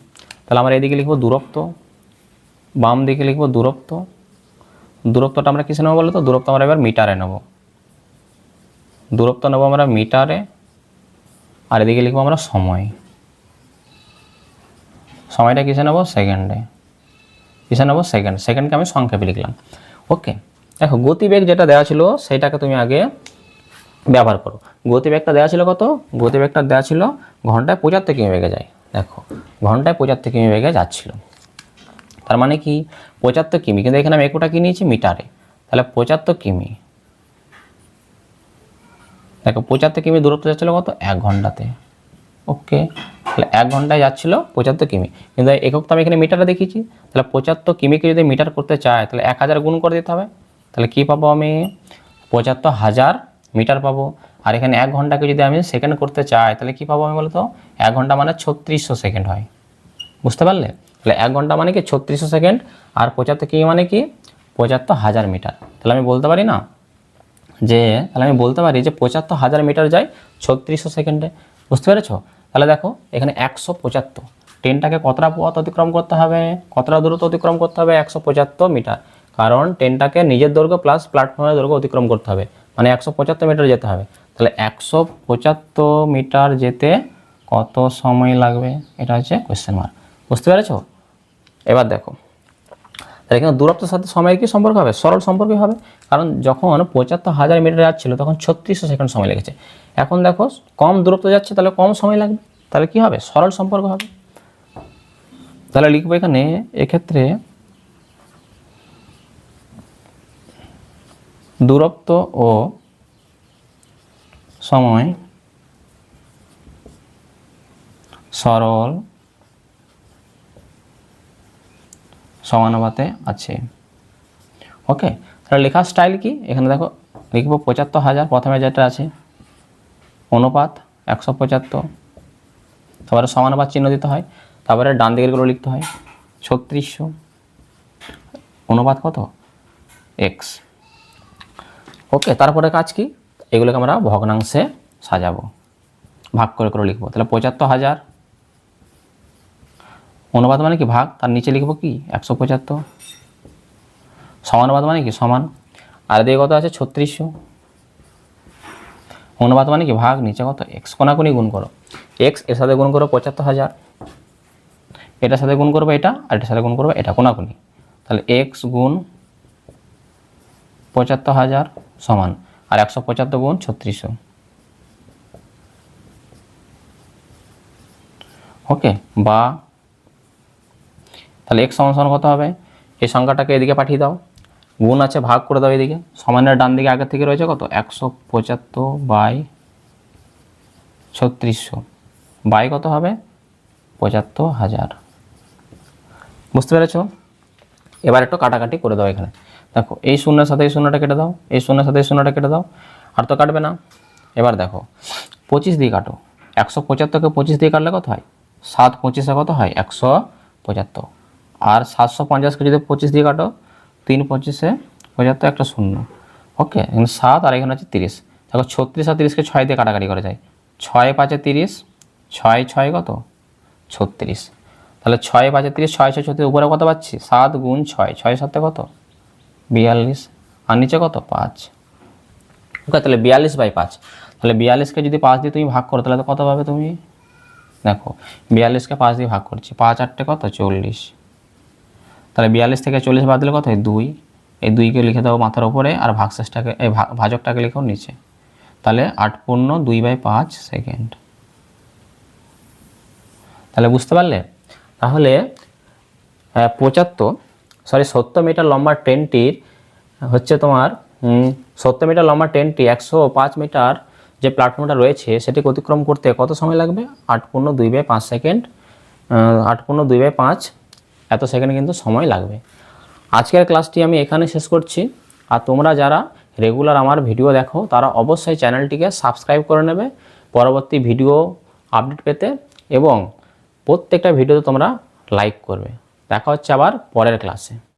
তাহলে আমরা এদিকে লিখবো দূরত্ব, বাম দিকে লিখবো দূরত্ব। দূরত্বটা আমরা কিসে নেবো বলো তো? দূরত্ব আমরা এবার মিটারে নেবো, দূরত্ব নেবো আমরা মিটারে, আর এদিকে লিখবো আমরা সময়। সময়টা কিসে নেবো? সেকেন্ডে। কিসে নেবো? সেকেন্ড। সেকেন্ডকে আমি সংক্ষেপে লিখলাম। ওকে, দেখো গতিবেগ যেটা দেওয়া ছিল সেইটাকে তুমি আগে ব্যবহার করো। গতিবেগটা দেওয়া ছিল কত? গতিবেগটা দেওয়া ছিল ঘন্টায় 75 কিমি বেগে যায়। দেখো ঘন্টায় 75 কিমি বেগে যাচ্ছিল, তার মানে কি 75 কিমি, কিন্তু এখানে আমি একটা কি নিয়েছি? মিটারে। তাহলে 75 কিমি, দেখো 75 কিমি দূরত্ব যাচ্ছিলো কত? 1 ঘন্টাতে। ওকে, তাহলে 1 ঘন্টায় যাচ্ছিলো 75 কিমি, কিন্তু একক তো আমি এখানে মিটারে দেখিয়েছি। তাহলে 75 কিমিকে যদি মিটার করতে চাই তাহলে 1000 গুণ করে দিতে হবে। তাহলে কি পাবো আমি? 75,000 মিটার পাবো। আর এখানে 1 ঘন্টাকে যদি আমি সেকেন্ড করতে চাই তাহলে কি পাবো আমি বলো তো? 1 ঘন্টা মানে 3600 সেকেন্ড হয়, বুঝতে পারলে? তাহলে 1 ঘন্টা মানে কি 3600 সেকেন্ড, আর 75 কিমি মানে কি 75,000 মিটার। তাহলে আমি বলতে পারি না যে, তাহলে আমি বলতে পারি যে 75,000 মিটার যায় 3600 সেকেন্ডে, বুঝতে পেরেছো? তাহলে দেখো এখানে 175, ট্রেনটাকে কতটা পথ অতিক্রম করতে হবে, কতটা দূরত্ব অতিক্রম করতে হবে? 175 মিটার, কারণ ট্রেনটাকে নিজের দৈর্ঘ্য প্লাস প্ল্যাটফর্মের দৈর্ঘ্য অতিক্রম করতে হবে, মানে 175 মিটার যেতে হবে। তাহলে 175 মিটার যেতে কত সময় লাগবে? এটা হচ্ছে কোয়েশ্চেন মার্ক, বুঝতে পেরেছো? এবার দেখো তাহলে এখানে দূরত্বের সাথে সময়ের কি সম্পর্ক হবে? সরল সম্পর্কই হবে, কারণ যখন 75,000 মিটার যাচ্ছিলো তখন 3600 সেকেন্ড সময় লেগেছে। এখন দেখো কম দূরত্ব যাচ্ছে তাহলে কম সময় লাগবে, তাহলে কি হবে? সরল সম্পর্ক হবে। তাহলে লিখবো এখানে এক্ষেত্রে দূরত্ব ও সময় সরল সমানুপাতে আছে। ওকে, তাহলে লেখার স্টাইল কি, এখানে দেখো লিখবো ৭৫,০০০, প্রথমে যেটা আছে অনুপাত ১৭৫, তারপরে সমানুপাত চিহ্ন দিতে হয়, তারপরে ডান দিকেরগুলো লিখতে হয় ৩৬০০, অনুপাত কত এক্স। ওকে, তারপরে কাজ কি, এগুলোকে আমরা ভগ্নাংশে সাজাবো, ভাগ করে করে লিখবো। তাহলে ৭৫,০০০ অনুপাত মানে কি ভাগ, তার নিচে লিখবো কি ১৭৫, সমানুপাত মানে কি সমান, আর এদিকে কত আছে ৩৬০০, অনুপাত মানে কি ভাগ, নিচে কত এক্স, কোনাকুনি গুণ করো, এক্স এর সাথে গুণ করো ৭৫,০০০, এটার সাথে গুণ করবো এটা, আর এটার সাথে গুণ করবো এটা, কোনাকুনি। তাহলে এক্স গুণ ৭৫,০০০ সমান আর ১৭৫ গুণ ৩৬০০। ওকে, বা তাহলে এক্স সমান সমান কত হবে, এই সংখ্যাটাকে এদিকে পাঠিয়ে দাও, গুণ আছে ভাগ করে দাও এদিকে, সমানের ডান দিকে আগের থেকে রয়েছে কত ১৭৫/৩৬০০, বাই কত হবে ৭৫,০০০। বুঝতে পেরেছ? এবার একটু কাটাকাটি করে দাও, এখানে দেখো এই শূন্যের সাথে এই শূন্যটা কেটে দাও, এই শূন্যের সাথে এই শূন্যটা কেটে দাও, আর তো কাটবে না। এবার দেখো 25 দিয়ে কাটো, ১৭৫কে 25 দিয়ে কাটলে কত হয় ৭ 25 কত হয় ১৭৫, আর ৭৫০কে যদি 25 দিয়ে কাটো ৩ 25 75, একটা শূন্য। ওকে, এখানে 7 আর এখানে হচ্ছে 30। দেখো ৩৬ আর 30কে 6 দিয়ে কাটাকাটি করা যায়, 6 5 30, 6 6 কত 36, তাহলে 6 5 30, 6 6 36, উপরে কত পাচ্ছি 7 গুণ 6, 6 7 কত 42, আর নিচে কত 5। ওকে, তাহলে 42/5, তাহলে 42কে যদি 5 দিয়ে তুমি ভাগ করো তাহলে কত পাবে তুমি, দেখো 42কে 5 দিয়ে ভাগ করছি, 5 8 কত 40, তাহলে 42 থেকে 40 বাদ দিলে কত হয় 2, এই 2কে লিখে দাও মাথার উপরে, আর ভাগশেষটাকে এই ভাজকটাকে লিখো নিচে, তাহলে 8 পূর্ণ 2/5 সেকেন্ড। তাহলে বুঝতে পারলে, তাহলে 70 মিটার লম্বা ট্রেনটির হচ্ছে তোমার 70 মিটার লম্বা ট্রেনটি 105 মিটার যে প্ল্যাটফর্মটা রয়েছে সেটিকে অতিক্রম করতে কত সময় লাগবে, 8 পূর্ণ 2/5 সেকেন্ড, 8 পূর্ণ 2/5 এত সেকেন্ড কিন্তু সময় লাগবে। আজকের ক্লাসটি আমি এখানে শেষ করছি, আর তোমরা যারা রেগুলার আমার ভিডিও দেখো তারা অবশ্যই চ্যানেলটিকে সাবস্ক্রাইব করে নেবে পরবর্তী ভিডিও আপডেট পেতে, এবং প্রত্যেকটা ভিডিওতে তোমরা লাইক করবে। দেখা হচ্ছে আবার পরের ক্লাসে।